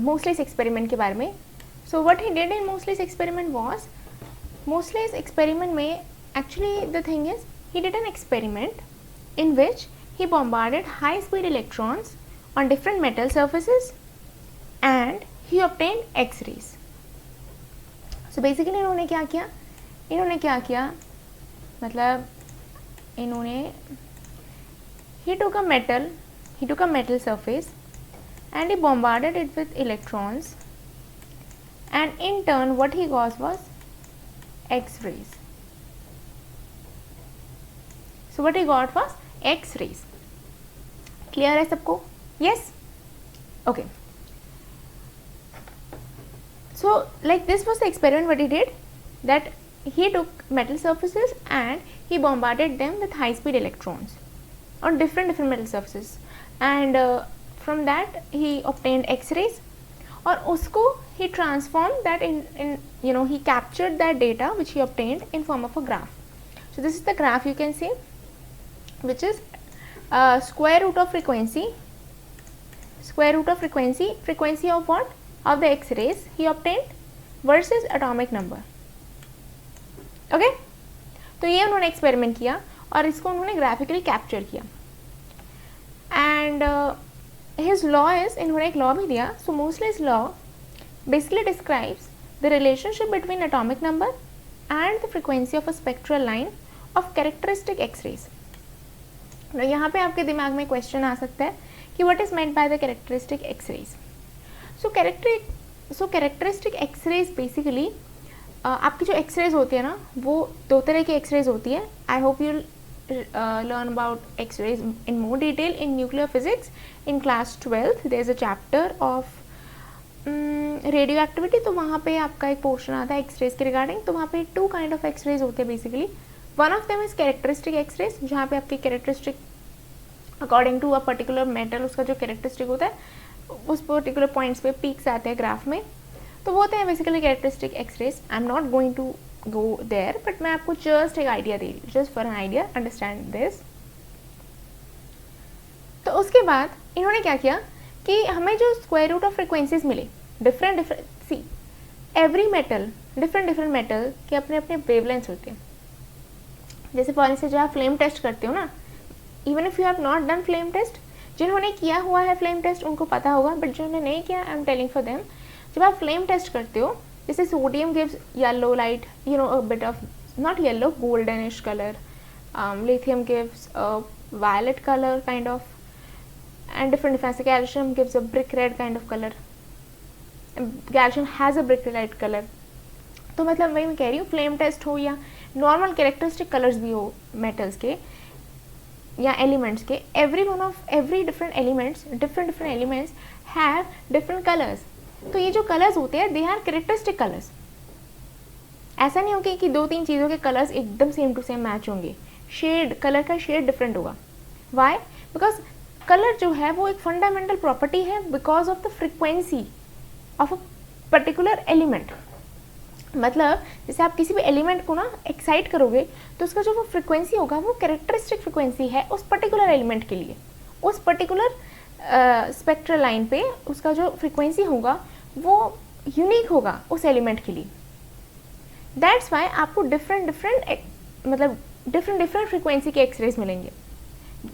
मोस्लेस एक्सपेरिमेंट के बारे में. So what he did in Moseley's experiment was, Moseley's experiment में actually the thing is he did an experiment in which he bombarded high speed electrons on different metal surfaces and he obtained X-rays. सो बेसिकली इन्होंने क्या किया, मतलब इन्होंने he took a metal surface and he bombarded it with electrons, and in turn what he got was X-rays. So what he got was X-rays. Clear है सबको? Yes? Okay. So like this was the experiment what he did, that he took metal surfaces and he bombarded them with high speed electrons on different metal surfaces, and from that he obtained X-rays, और उसको he transformed that in he captured that data which he obtained in form of a graph. So this is the graph you can see, which is square root of frequency of what? Of the X-rays he obtained versus atomic number. Okay, तो ये उन्होंने एक्सपेरिमेंट किया और इसको उन्होंने ग्राफिकली कैप्चर किया. एंड हिज लॉ इज, इन्होंने एक लॉ भी दिया. So Moseley's law basically describes the relationship between atomic number and the frequency of a spectral line of characteristic X-rays. यहाँ पे आपके दिमाग में क्वेश्चन आ सकता है कि what is meant by the characteristic X-rays. So characteristic X-rays basically आपकी जो एक्स-रेज होती है ना, वो दो तरह की एक्स-रेज होती है. I hope you learn about X-rays in more detail in nuclear physics in class 12th. there is a chapter of radioactivity, तो वहाँ पे आपका एक पोर्शन आता है एक्स-रेज के रिगार्डिंग. तो वहाँ पे टू काइंड ऑफ एक्स-रेज होते हैं basically. One of them is characteristic X-rays, जहाँ पे आपकी characteristic according to a particular metal उसका जो कैरेक्टरिस्टिक होता है उस पर्टिकुलर पॉइंट्स पे पीक्स आते हैं ग्राफ में, तो वो होते हैं basically characteristic X-rays. I am not going to go there, but मैं आपको जस्ट एक आइडिया दे रही हूँ, just for an idea, understand this. तो उसके बाद इन्होंने क्या किया कि हमें जो स्क्वायर रूट ऑफ फ्रिक्वेंसीज मिले different see every metal different metal के अपने अपने वेवलेंथ्स होते हैं. जैसे फॉर इंस्टेंस जब आप फ्लेम टेस्ट करते हो ना, even if you have not done flame test, जिन्होंने किया हुआ है फ्लेम टेस्ट उनको पता होगा, बट जिन्होंने नहीं किया I am telling for them. जब आप फ्लेम टेस्ट करते हो, जैसे sodium gives yellow light, a bit of not yellow, goldenish color, lithium gives a violet color kind of, and different calcium gives a brick red kind of color, calcium has a brick red color. तो मतलब वही मैं कह रही हूँ, फ्लेम टेस्ट हो या नॉर्मल कैरेक्टरिस्टिक कलर्स भी हो मेटल्स के या एलिमेंट्स के, every different elements have different colours. तो ये जो कलर्स होते हैं दे आर कैरेक्टरिस्टिक कलर्स. ऐसा नहीं होगा कि 2-3 चीज़ों के कलर्स एकदम सेम टू सेम मैच होंगे. कलर का शेड डिफरेंट होगा. वाई? बिकॉज कलर जो है वो एक फंडामेंटल प्रॉपर्टी है because of the frequency of a particular element. मतलब जैसे आप किसी भी एलिमेंट को ना एक्साइट करोगे तो उसका जो वो फ्रिक्वेंसी होगा वो कैरेक्टरिस्टिक फ्रिक्वेंसी है उस पर्टिकुलर एलिमेंट के लिए. उस पर्टिकुलर स्पेक्ट्रल लाइन पे उसका जो फ्रिक्वेंसी होगा वो यूनिक होगा उस एलिमेंट के लिए. दैट्स वाई आपको डिफरेंट फ्रिक्वेंसी के एक्सरेज मिलेंगे.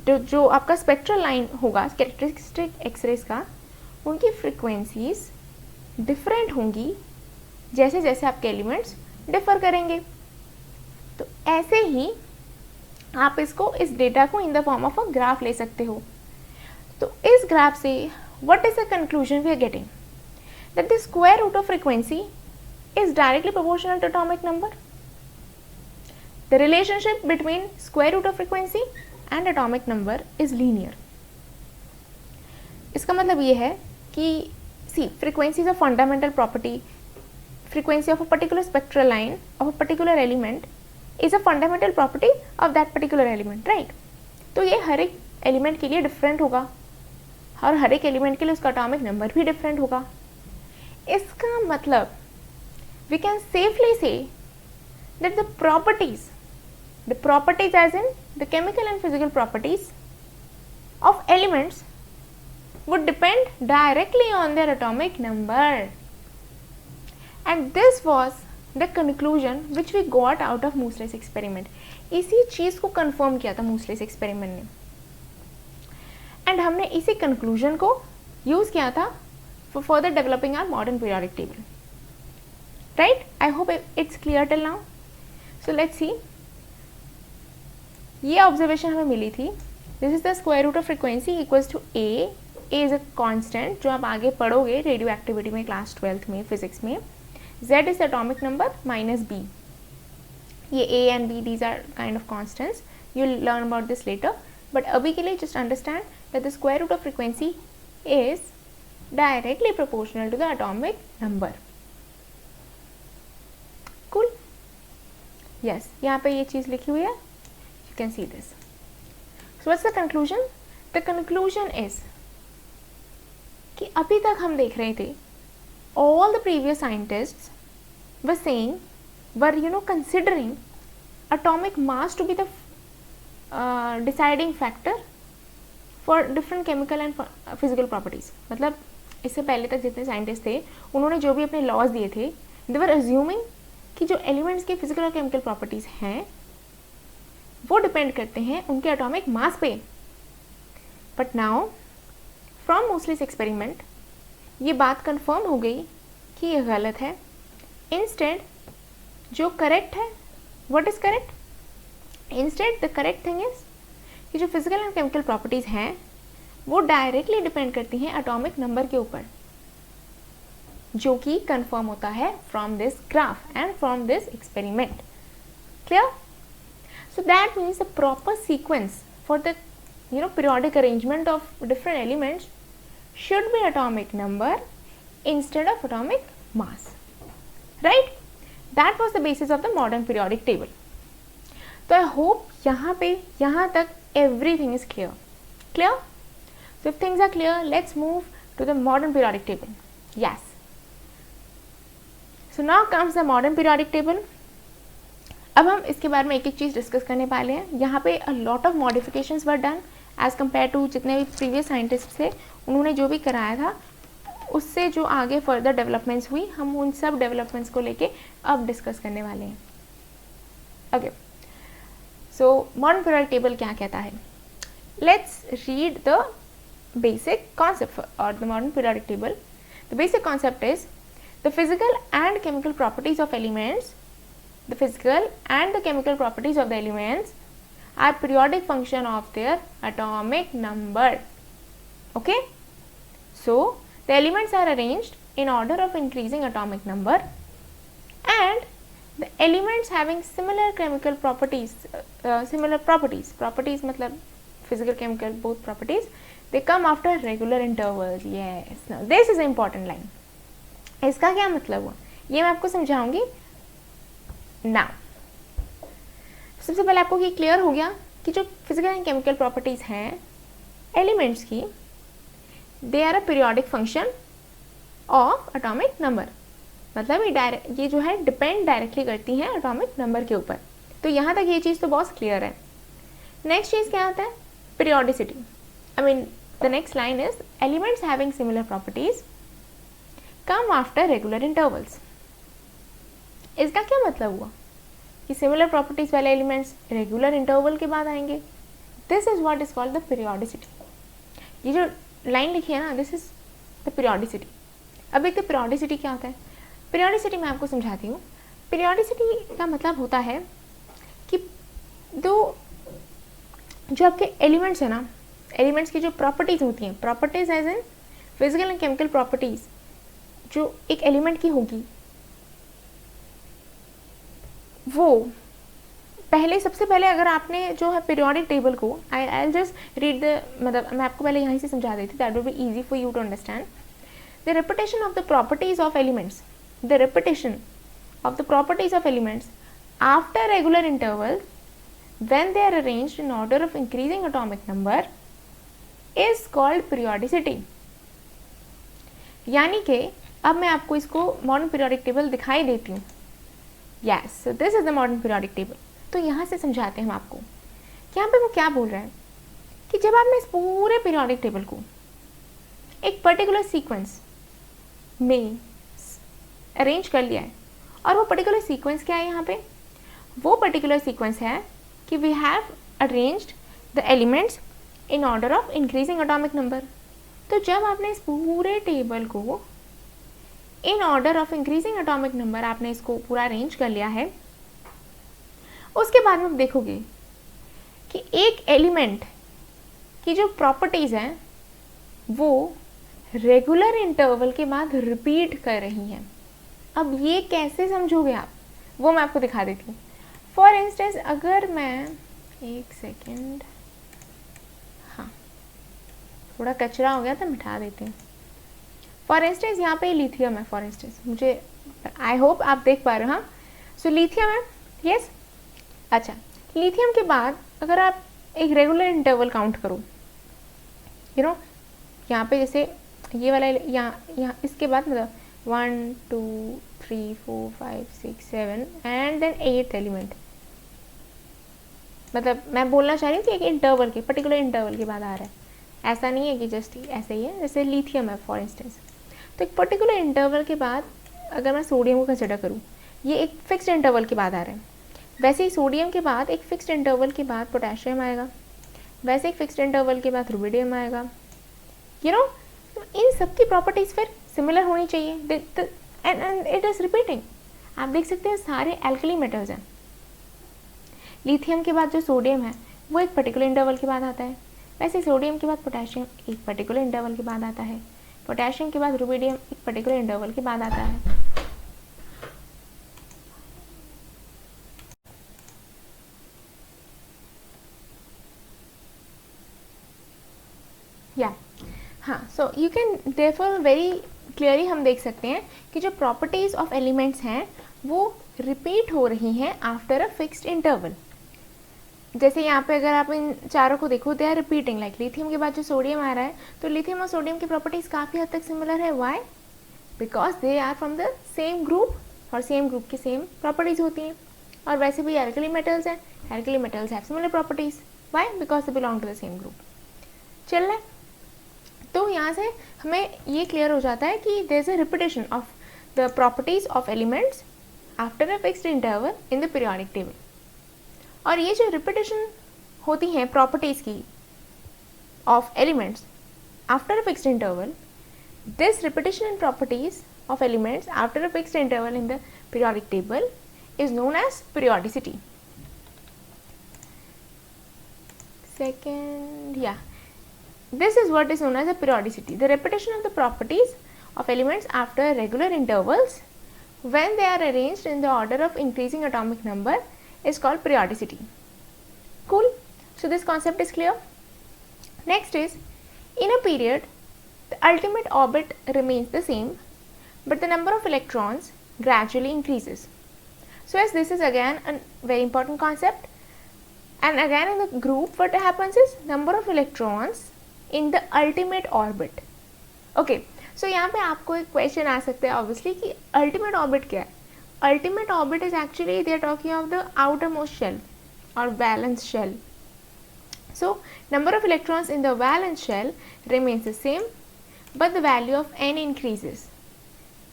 जो आपका स्पेक्ट्रल लाइन होगा कैरेक्टरिस्टिक एक्सरेज का, उनकी फ्रिक्वेंसीज डिफरेंट होंगी जैसे जैसे आपके एलिमेंट्स डिफर करेंगे. तो ऐसे ही आप इस डेटा को in the form of a graph ले सकते हो. तो इस ग्राफ से what is the conclusion we are getting? That the square root of frequency is directly proportional to atomic number. The relationship between square root of frequency and atomic number is linear. इसका मतलब ये है कि frequency is a fundamental property. Frequency of a particular spectral line of a particular element is a fundamental property of that particular element, right? तो ये हर एक एलिमेंट के लिए डिफरेंट होगा और हर एक एलिमेंट के लिए उसका एटॉमिक नंबर भी डिफरेंट होगा. इसका मतलब we can safely say that the properties as in the chemical and physical properties of elements would depend directly on their atomic number. And this was the conclusion which we got out of Moseley's experiment. इसी चीज़ को confirm किया था Moseley's experiment ने. And हमने इसी conclusion को use किया था for further developing our modern periodic table. Right? I hope it's clear till now. So let's see. ये ऑब्जर्वेशन हमें मिली थी. This is the square root of frequency equals to a is a constant जो आप आगे पढ़ोगे रेडियो एक्टिविटी में क्लास 12th में फिजिक्स में. z is atomic number minus b. ये a and b these are kind of constants. You'll learn about this later. But अभी के लिए just understand that the square root of frequency is directly proportional to the atomic number. Cool? Yes, यहाँ पे ये चीज़ लिखी हुई है. You can see this. So what's the conclusion? The conclusion is कि अभी तक हम देख रहे थे all the previous scientists were saying were considering atomic mass to be the deciding factor for different chemical and physical properties. मतलब इससे पहले तक जितने साइंटिस्ट थे उन्होंने जो भी अपने लॉज दिए थे they were assuming कि जो एलिमेंट्स के फिजिकल और केमिकल प्रॉपर्टीज़ हैं वो डिपेंड करते हैं उनके एटॉमिक मास पे. बट नाउ फ्रॉम मोस्लेस एक्सपेरिमेंट ये बात कंफर्म हो गई कि ये गलत है. इंस्टेड जो करेक्ट है, what is correct? Instead the correct thing is कि जो फिजिकल एंड केमिकल प्रॉपर्टीज़ हैं वो डायरेक्टली डिपेंड करती हैं एटॉमिक नंबर के ऊपर, जो कि कंफर्म होता है from this graph and from this experiment. Clear? So that means the proper sequence for the periodic arrangement of different elements should be atomic number instead of atomic mass, right? That was the basis of the modern periodic table. So I hope यहाँ तक everything is clear. Clear? So if things are clear, let's move to the modern periodic table. Yes. So now comes the modern periodic table. अब हम इसके बारे में एक एक चीज़ डिस्कस करने वाले हैं. यहाँ पे a lot of modifications were done as compared to जितने भी प्रीवियस साइंटिस्ट थे उन्होंने जो भी कराया था उससे जो आगे फर्दर डेवलपमेंट्स हुई हम उन सब डेवलपमेंट्स को लेके अब डिस्कस करने वाले हैं. Okay, so modern periodic table क्या कहता है? Let's read the basic concept और the modern periodic table. The basic concept is the physical and chemical properties of elements. The physical and the chemical properties of the elements are periodic function of their atomic number. Okay? So, the elements are arranged in order of increasing atomic number and the elements having similar chemical properties, similar properties मतलब physical chemical both properties, they come after regular intervals. Yes, this is important line. इसका क्या मतलब हुआ ये मैं आपको समझाऊंगी. नाउ सबसे पहले आपको ये क्लियर हो गया कि जो फिजिकल एंड केमिकल प्रॉपर्टीज हैं एलिमेंट्स की, they are a periodic function of atomic number. मतलब ये जो है डिपेंड डायरेक्टली करती हैं एटॉमिक नंबर के ऊपर. तो यहाँ तक ये चीज़ तो बहुत क्लियर है. नेक्स्ट चीज़ क्या आता है, periodicity. I mean the next line is elements having similar properties come after regular intervals. इसका क्या मतलब हुआ कि सिमिलर प्रॉपर्टीज वाले एलिमेंट्स रेगुलर इंटरवल के बाद आएंगे. This is what is called the periodicity. ये जो लाइन लिखी है ना, दिस इज द पीरियोडिसिटी. अब देखते पीरियोडिसिटी क्या होता है. पीरियोडिसिटी मैं आपको समझाती हूँ. पीरियोडिसिटी का मतलब होता है कि जो आपके एलिमेंट्स है ना, एलिमेंट्स की जो प्रॉपर्टीज होती हैं, properties as in physical and chemical properties जो एक एलिमेंट की होगी, वो सबसे पहले अगर आपने जो है पीरियोडिक टेबल को, आई जस्ट रीड द, मतलब मैं आपको पहले यहाँ से समझा देती, that will be easy for you to understand. The repetition of the properties of elements, the repetition of the properties of elements after regular interval when they are arranged in order of increasing atomic number is called periodicity. यानी कि अब मैं आपको इसको मॉडर्न पीरियोडिक टेबल दिखाई देती हूँ. Yes, so this is the modern periodic table. तो यहाँ से समझाते हैं हम आपको. यहाँ पे वो क्या बोल रहे हैं कि जब आपने इस पूरे पीरियोडिक टेबल को एक पर्टिकुलर सीक्वेंस में अरेंज कर लिया है, और वो पर्टिकुलर सीक्वेंस क्या है यहाँ पे, वो पर्टिकुलर सीक्वेंस है कि we have arranged the elements in order of increasing atomic number. तो जब आपने इस पूरे टेबल को in order of increasing atomic number आपने इसको पूरा अरेंज कर लिया है, उसके बाद में आप देखोगे कि एक एलिमेंट की जो प्रॉपर्टीज हैं वो रेगुलर इंटरवल के बाद रिपीट कर रही हैं. अब ये कैसे समझोगे आप, वो मैं आपको दिखा देती हूँ. फॉर इंस्टेंस अगर मैं, एक सेकेंड, हाँ थोड़ा कचरा हो गया था, मिटा देती हूँ. फॉर इंस्टेंस यहाँ पे लिथियम है. फॉर इंस्टेंस मुझे, आई होप आप देख पा रहे हो. हाँ, सो लिथियम है. यस, अच्छा, लिथियम के बाद अगर आप एक रेगुलर इंटरवल काउंट करो, यू नो, यहाँ पे जैसे ये वाला, यहाँ इसके बाद मतलब 1 2 3 4 5 6 7 एंड देन 8th एलिमेंट. मतलब मैं बोलना चाह रही हूँ कि एक इंटरवल के, पर्टिकुलर इंटरवल के बाद आ रहा है. ऐसा नहीं है कि जस्ट ऐसे ही है. जैसे लिथियम है फॉर इंस्टेंस, तो एक पर्टिकुलर इंटरवल के बाद अगर मैं सोडियम को कंसिडर करूँ, ये एक फिक्स्ड इंटरवल के बाद आ रहा है. वैसे ही सोडियम के बाद एक फिक्स्ड इंटरवल के बाद पोटेशियम आएगा, वैसे एक फिक्स्ड इंटरवल के बाद रुबिडियम आएगा. यू नो, इन सब की प्रॉपर्टीज फिर सिमिलर होनी चाहिए, एंड इट इज रिपीटिंग. आप देख सकते हैं सारे एल्कली मेटल्स हैं. लिथियम के बाद जो सोडियम है वो एक पर्टिकुलर इंटरवल के बाद आता है, वैसे सोडियम के बाद पोटेशियम एक पर्टिकुलर इंटरवल के बाद आता है, पोटेशियम के बाद रुबिडियम एक पर्टिकुलर इंटरवल के बाद आता है. या हाँ, so you can therefore very clearly हम देख सकते हैं कि जो प्रॉपर्टीज ऑफ एलिमेंट्स हैं वो रिपीट हो रही हैं आफ्टर अ फिक्स्ड इंटरवल. जैसे यहाँ पे अगर आप इन चारों को देखो, they are repeating. Like lithium के बाद जो सोडियम आ रहा है, तो लिथियम और सोडियम की प्रॉपर्टीज काफ़ी हद तक सिमिलर है. Why? Because they are from the same group, और सेम ग्रुप की सेम प्रॉपर्टीज होती हैं. और वैसे भी एल्कली मेटल्स हैं, alkali metals have similar properties. Why? Because they belong to the same group. चल रहा है. तो यहाँ से हमें ये क्लियर हो जाता है कि there is a repetition of the properties of elements after a fixed interval in the periodic table. और ये जो रिपीटेशन होती हैं प्रॉपर्टीज की of elements after a fixed interval, this repetition in properties of elements after a fixed interval in the periodic table is known as periodicity. Second, yeah. This is what is known as a periodicity. The repetition of the properties of elements after regular intervals when they are arranged in the order of increasing atomic number is called periodicity. Cool. So this concept is clear. Next is, in a period the ultimate orbit remains the same but the number of electrons gradually increases. So as this is again a very important concept, and again in the group what happens is number of electrons in the ultimate orbit. Okay, so यहाँ पे आपको एक क्वेश्चन आ सकता है ऑब्वियसली कि अल्टीमेट ऑर्बिट क्या है. Ultimate orbit is actually they are talking of the outermost shell और valence shell. So number of electrons in the valence shell remains the same but the value of n increases.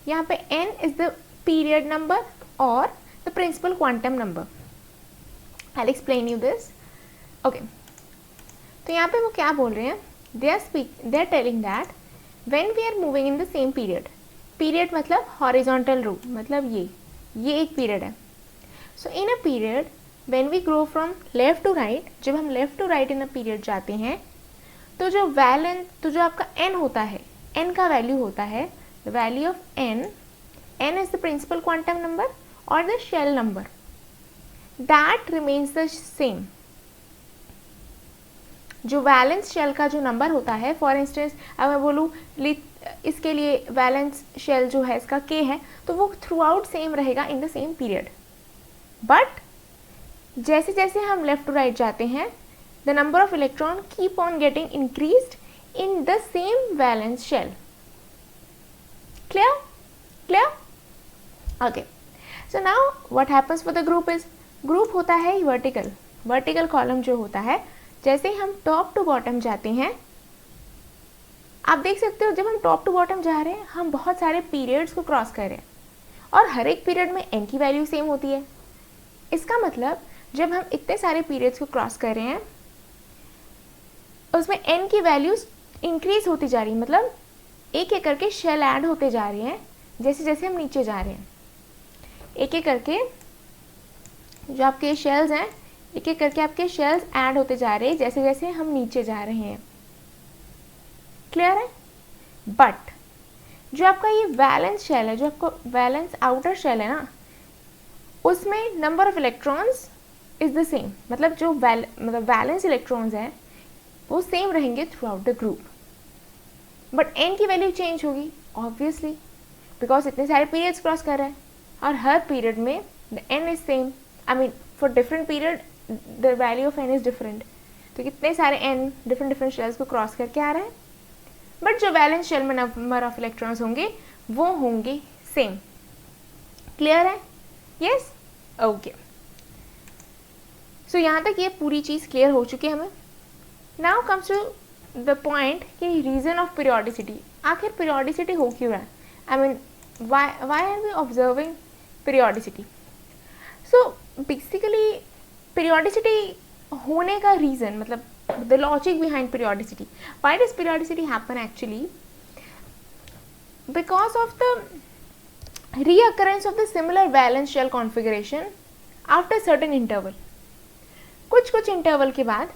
यहाँ पे n is the period number or the principal quantum number. I'll explain you this. Okay. तो यहाँ पे वो क्या बोल रहे हैं? They are telling that when we are moving in the same period. Period मतलब horizontal row, मतलब ये एक period है. So in a period when we grow from left to right, जब हम left to right in a period जाते हैं तो जो आपका n होता है, n का वैल्यू होता है, the value of n is the principal quantum number or the shell number, that remains the same. जो वैलेंस शेल का जो नंबर होता है, फॉर इंस्टेंस अब मैं बोलूँ इसके लिए वैलेंस शेल जो है इसका k है, तो वो थ्रू आउट सेम रहेगा in the same period. But जैसे जैसे हम लेफ्ट टू राइट जाते हैं the number of electron keep on getting increased in the same valence shell. Clear? Okay. So now what happens for the group is, group होता है वर्टिकल कॉलम जो होता है. जैसे हम टॉप टू बॉटम जाते हैं, आप देख सकते हो जब हम टॉप टू बॉटम जा रहे हैं हम बहुत सारे पीरियड्स को क्रॉस कर रहे हैं और हर एक पीरियड में n की वैल्यू सेम होती है. इसका मतलब जब हम इतने सारे पीरियड्स को क्रॉस कर रहे हैं उसमें n की वैल्यूज इंक्रीज होती जा रही है, मतलब एक एक करके शेल ऐड होते जा रहे हैं जैसे जैसे हम नीचे जा रहे हैं. एक एक करके जो आपके शेल्स हैं, एक एक करके आपके शेल्स ऐड होते जा रहे हैं जैसे जैसे हम नीचे जा रहे हैं. क्लियर है? बट जो आपका ये वैलेंस शेल है, जो आपको वैलेंस आउटर शेल है ना, उसमें number of electrons is the same. मतलब जो वैलेंस इलेक्ट्रॉन्स हैं वो सेम रहेंगे through out the group, but n की वैल्यू चेंज होगी ऑब्वियसली बिकॉज इतने सारे पीरियड्स क्रॉस कर रहे हैं और हर पीरियड में the n is same. I mean for different period the value of n is different. तो कितने सारे n डिफरेंट शेल्स को क्रॉस करके आ रहे हैं, बट जो वैलेंस शेल में नंबर ऑफ इलेक्ट्रॉन्स होंगे वो होंगे सेम. क्लियर है? यस? ओके. सो यहाँ तक ये पूरी चीज़ क्लियर हो चुकी है हमें. Now comes to the point कि रीज़न ऑफ पीरियोडिसिटी. आखिर पीरियोडिसिटी हो क्यों रहा है? I mean why are we observing periodicity? So basically periodicity होने का रीज़न, मतलब the logic behind periodicity. Why does periodicity happen actually? Because of the reoccurrence of the similar valence shell configuration after certain interval. कुछ इंटरवल के बाद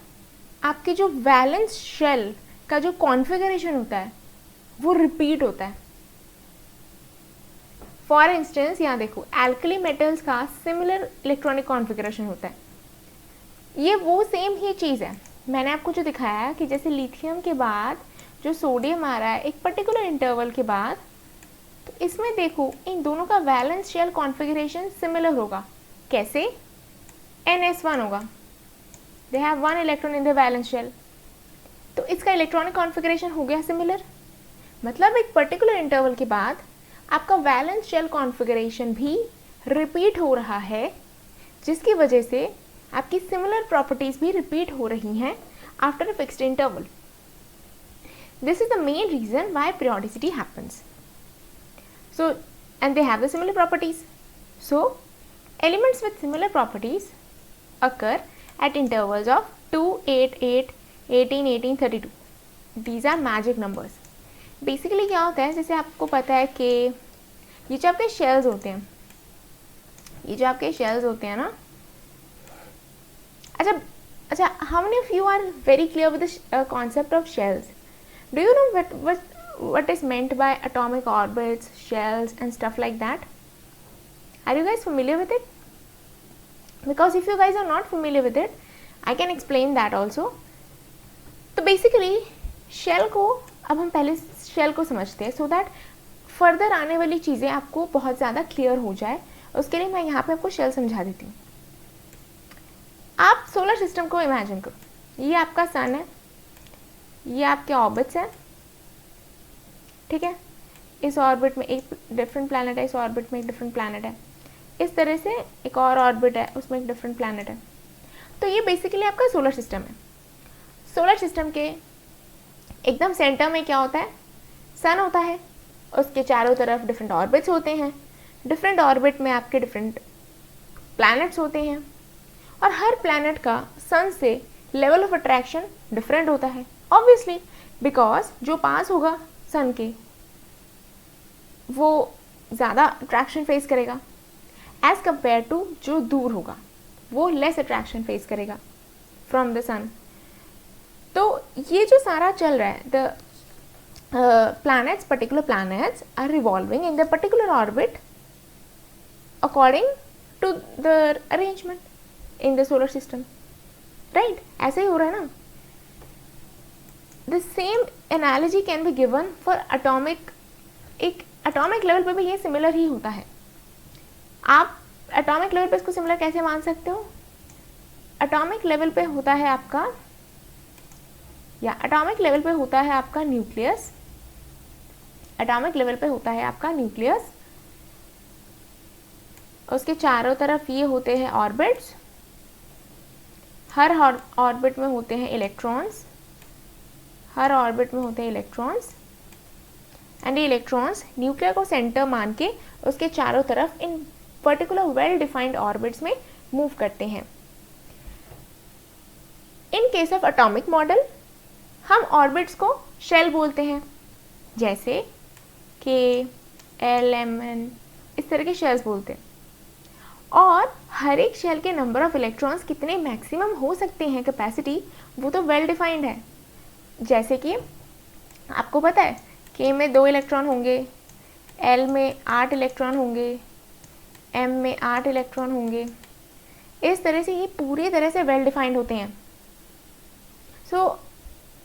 आपके जो वैलेंस शेल का जो कॉन्फ़िगरेशन होता है वो रिपीट होता है. फॉर इंस्टेंस यहाँ देखो, एल्कली मेटल्स का सिमिलर इलेक्ट्रॉनिक कॉन्फ़िगरेशन होता है. ये वो सेम ही चीज़ है. मैंने आपको जो दिखाया कि जैसे लिथियम के बाद जो सोडियम आ रहा है एक पर्टिकुलर इंटरवल के बाद, तो इसमें देखो इन दोनों का वैलेंस शेल कॉन्फ़िगरेशन सिमिलर होगा. कैसे? NS1 होगा. They have 1 electron in the valence shell, तो इसका इलेक्ट्रॉनिक कॉन्फ़िगरेशन हो गया सिमिलर. मतलब एक पर्टिकुलर इंटरवल के बाद आपका वैलेंस शेल कॉन्फ़िगरेशन भी रिपीट हो रहा है, जिसकी वजह से आपकी सिमिलर प्रॉपर्टीज भी रिपीट हो रही हैं after a fixed interval. This is the main reason why periodicity happens. So and they have the similar properties. So elements with similar properties occur at intervals of 2, 8, 8, 18, 18, 32. These are magic numbers. Basically क्या होता है, जैसे आपको पता है कि ये जो आपके शेल्स होते हैं, ना, अच्छा, how many of you are very clear with the concept of shells? Do you know what is meant by atomic orbits, shells and stuff like that? Are you guys familiar with it? Because if you guys are not familiar with it, I can explain that also. तो बेसिकली शेल को अब हम पहले शेल को समझते हैं, सो दैट फर्दर आने वाली चीज़ें आपको बहुत ज़्यादा क्लियर हो जाए. उसके लिए मैं यहाँ पे आपको शेल समझा देती हूँ. आप सोलर सिस्टम को इमेजिन करो. ये आपका सन है, ये आपके ऑर्बिट्स हैं, ठीक है. इस ऑर्बिट में एक डिफरेंट प्लैनेट है, इस ऑर्बिट में एक डिफरेंट प्लैनेट है, इस तरह से एक और ऑर्बिट है, उसमें एक डिफरेंट प्लैनेट है. तो ये बेसिकली आपका सोलर सिस्टम है. सोलर सिस्टम के एकदम सेंटर में क्या होता है? सन होता है. उसके चारों तरफ डिफरेंट ऑर्बिट्स होते हैं. डिफरेंट ऑर्बिट में आपके डिफरेंट प्लैनेट्स होते हैं, और हर प्लैनेट का सन से लेवल ऑफ अट्रैक्शन डिफरेंट होता है. ऑब्वियसली बिकॉज जो पास होगा सन के वो ज़्यादा अट्रैक्शन फेस करेगा, एज कंपेयर टू जो दूर होगा वो लेस अट्रैक्शन फेस करेगा फ्रॉम द सन. तो ये जो सारा चल रहा है, the planets, particular planets are revolving in the particular orbit according to the arrangement in the solar system, right? ऐसे ही हो रहा है ना. The same analogy can be given for atomic. एक atomic level पे भी ये similar ही होता है. आप atomic level पे इसको similar कैसे मान सकते हो? atomic level पे होता है आपका, या atomic level पे होता है आपका न्यूक्लियस. एटॉमिक लेवल पे होता है आपका न्यूक्लियस, उसके चारों तरफ ये होते हैं ऑर्बिट्स. हर ऑर्बिट में होते हैं इलेक्ट्रॉन्स, हर ऑर्बिट में होते हैं इलेक्ट्रॉन्स, एंड ये इलेक्ट्रॉन्स न्यूक्लियर को सेंटर मान के उसके चारों तरफ इन पर्टिकुलर वेल डिफाइंड ऑर्बिट्स में मूव करते हैं. In case of atomic model हम ऑर्बिट्स को शेल बोलते हैं, जैसे के, एल, एम, एन, इस तरह के शेल्स बोलते हैं. और हर एक शेल के नंबर ऑफ इलेक्ट्रॉन्स कितने मैक्सिमम हो सकते हैं कैपेसिटी, वो तो वेल डिफाइंड है. जैसे कि आपको पता है के में 2 इलेक्ट्रॉन होंगे, एल में 8 इलेक्ट्रॉन होंगे, एम में 8 इलेक्ट्रॉन होंगे. इस तरह से ये पूरी तरह से वेल डिफाइंड होते हैं. So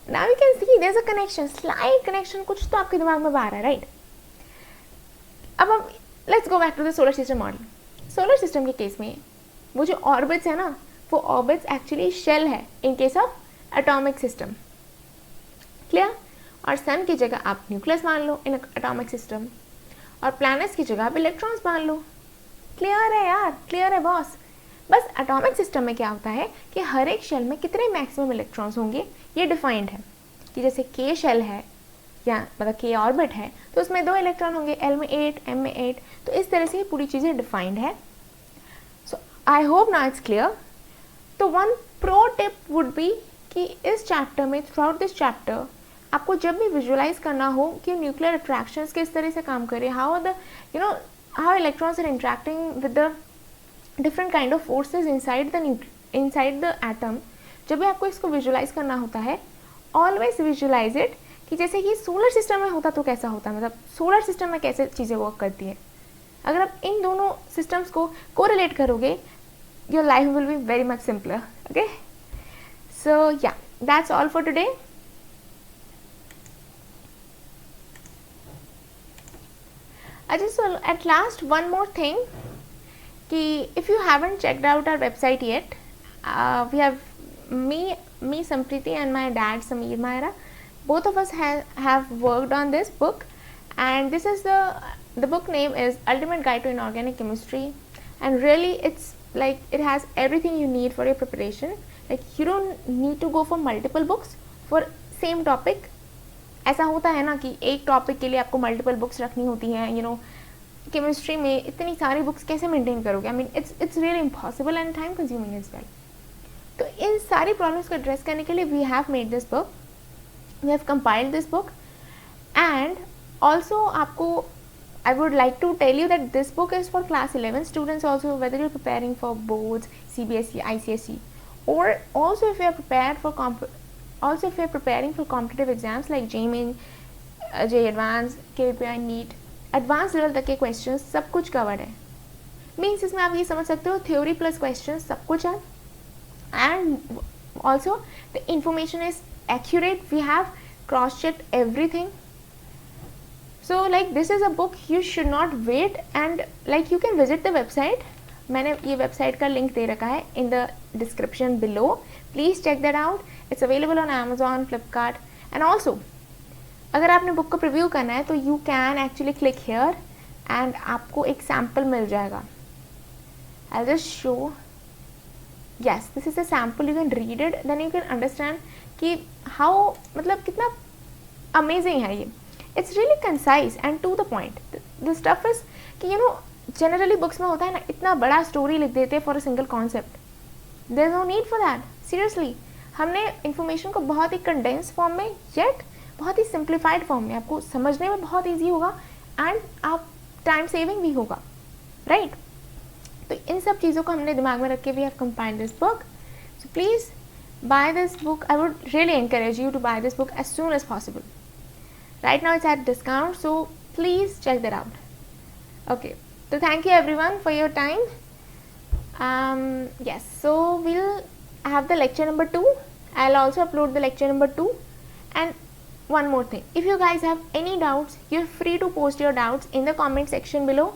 now you can see there is a connection, slight connection, कुछ तो आपके दिमाग में बाहर है, राइट? अब हम let's go back to the solar system model. Solar system के केस में वो जो ऑर्बिट्स है ना, वो ऑर्बिट्स एक्चुअली शेल है in case of atomic system. Clear? और सन की जगह आप न्यूक्लियस मान लो इन एटॉमिक सिस्टम, और प्लैनेट्स की जगह आप इलेक्ट्रॉन्स मान लो. क्लियर है यार? क्लियर है बॉस? बस एटॉमिक सिस्टम में क्या होता है कि हर एक शेल में कितने मैक्सिमम इलेक्ट्रॉन्स होंगे ये डिफाइंड है. कि जैसे के शेल है, या मतलब के ऑर्बिट है, तो उसमें 2 इलेक्ट्रॉन होंगे, एल में 8, एम में 8. तो इस तरह से ये पूरी चीज़ें डिफाइंड है. So I hope now it's clear. तो one pro tip would be कि इस चैप्टर में, थ्रू आउट दिस चैप्टर, आपको जब भी विजुअलाइज करना हो कि न्यूक्लियर अट्रैक्शंस किस तरह से काम करें, how the how electrons are interacting with the different kind of forces inside the atom, जब भी आपको इसको विजुअलाइज करना होता है, ऑलवेज विजुअलाइज इट कि जैसे कि सोलर सिस्टम में होता तो कैसा होता, मतलब सोलर सिस्टम में कैसे चीज़ें वर्क करती है. अगर आप इन दोनों सिस्टम्स को कोरिलेट करोगे, your life will be very much simpler. Okay, so yeah that's all for today. I just at last one more thing कि if you haven't checked out our website yet, we have me Sampriti and my dad Sameer Maira, both of us have worked on this book, and this is the book name is Ultimate Guide to Inorganic Chemistry, and really it's like it has everything you need for your preparation. Like you don't need to go for multiple books for same topic. ऐसा होता है ना कि एक टॉपिक के लिए आपको मल्टीपल बुक्स रखनी होती हैं. केमिस्ट्री में इतनी सारी बुक्स कैसे मेंटेन करोगे? I mean it's really impossible and time consuming as well. तो इन सारी प्रॉब्लम्स को एड्रेस करने के लिए we have made this book, we have compiled this book, and also आपको I would like to tell you that this book is for class 11 students also, whether you're preparing for boards, CBSE, ICSE, or also if you're preparing for competitive exams like JEE, JEE Advanced, KPI, NEET, advanced level तक के questions सब कुछ covered है. मीन्स इसमें आप ये समझ सकते हो थ्योरी प्लस क्वेश्चन सब कुछ है, and also the information is accurate, we have cross check everything. So like this is a book you should not wait, and like you can visit the website. मैंने ये वेबसाइट का लिंक दे रखा है in the description below. Please check that out. It's available on Amazon, Flipkart, and also अगर आपने बुक को प्रिव्यू करना है तो you can actually click here and आपको एक सैम्पल मिल जाएगा. I'll just show. Yes, this is a sample. You can read it, then you can understand कि how मतलब कितना amazing है ये. It's really concise and to the point. The stuff is कि you know generally books में होता है ना, इतना बड़ा story लिख देते हैं for a single concept. There's no need for that. Seriously, हमने information को बहुत ही condensed form में yet बहुत ही simplified form में आपको समझने में बहुत easy होगा and आप time saving भी होगा, right? तो इन सब चीज़ों को हमने दिमाग में रख के we have compiled this book. So please buy this book. I would really encourage you to buy this book as soon as possible. Right now it's at discount, so please check that out. Okay, so thank you everyone for your time. Yes, so we'll have the lecture number 2. I'll also upload the lecture number 2. And one more thing, if you guys have any doubts, you're free to post your doubts in the comment section below.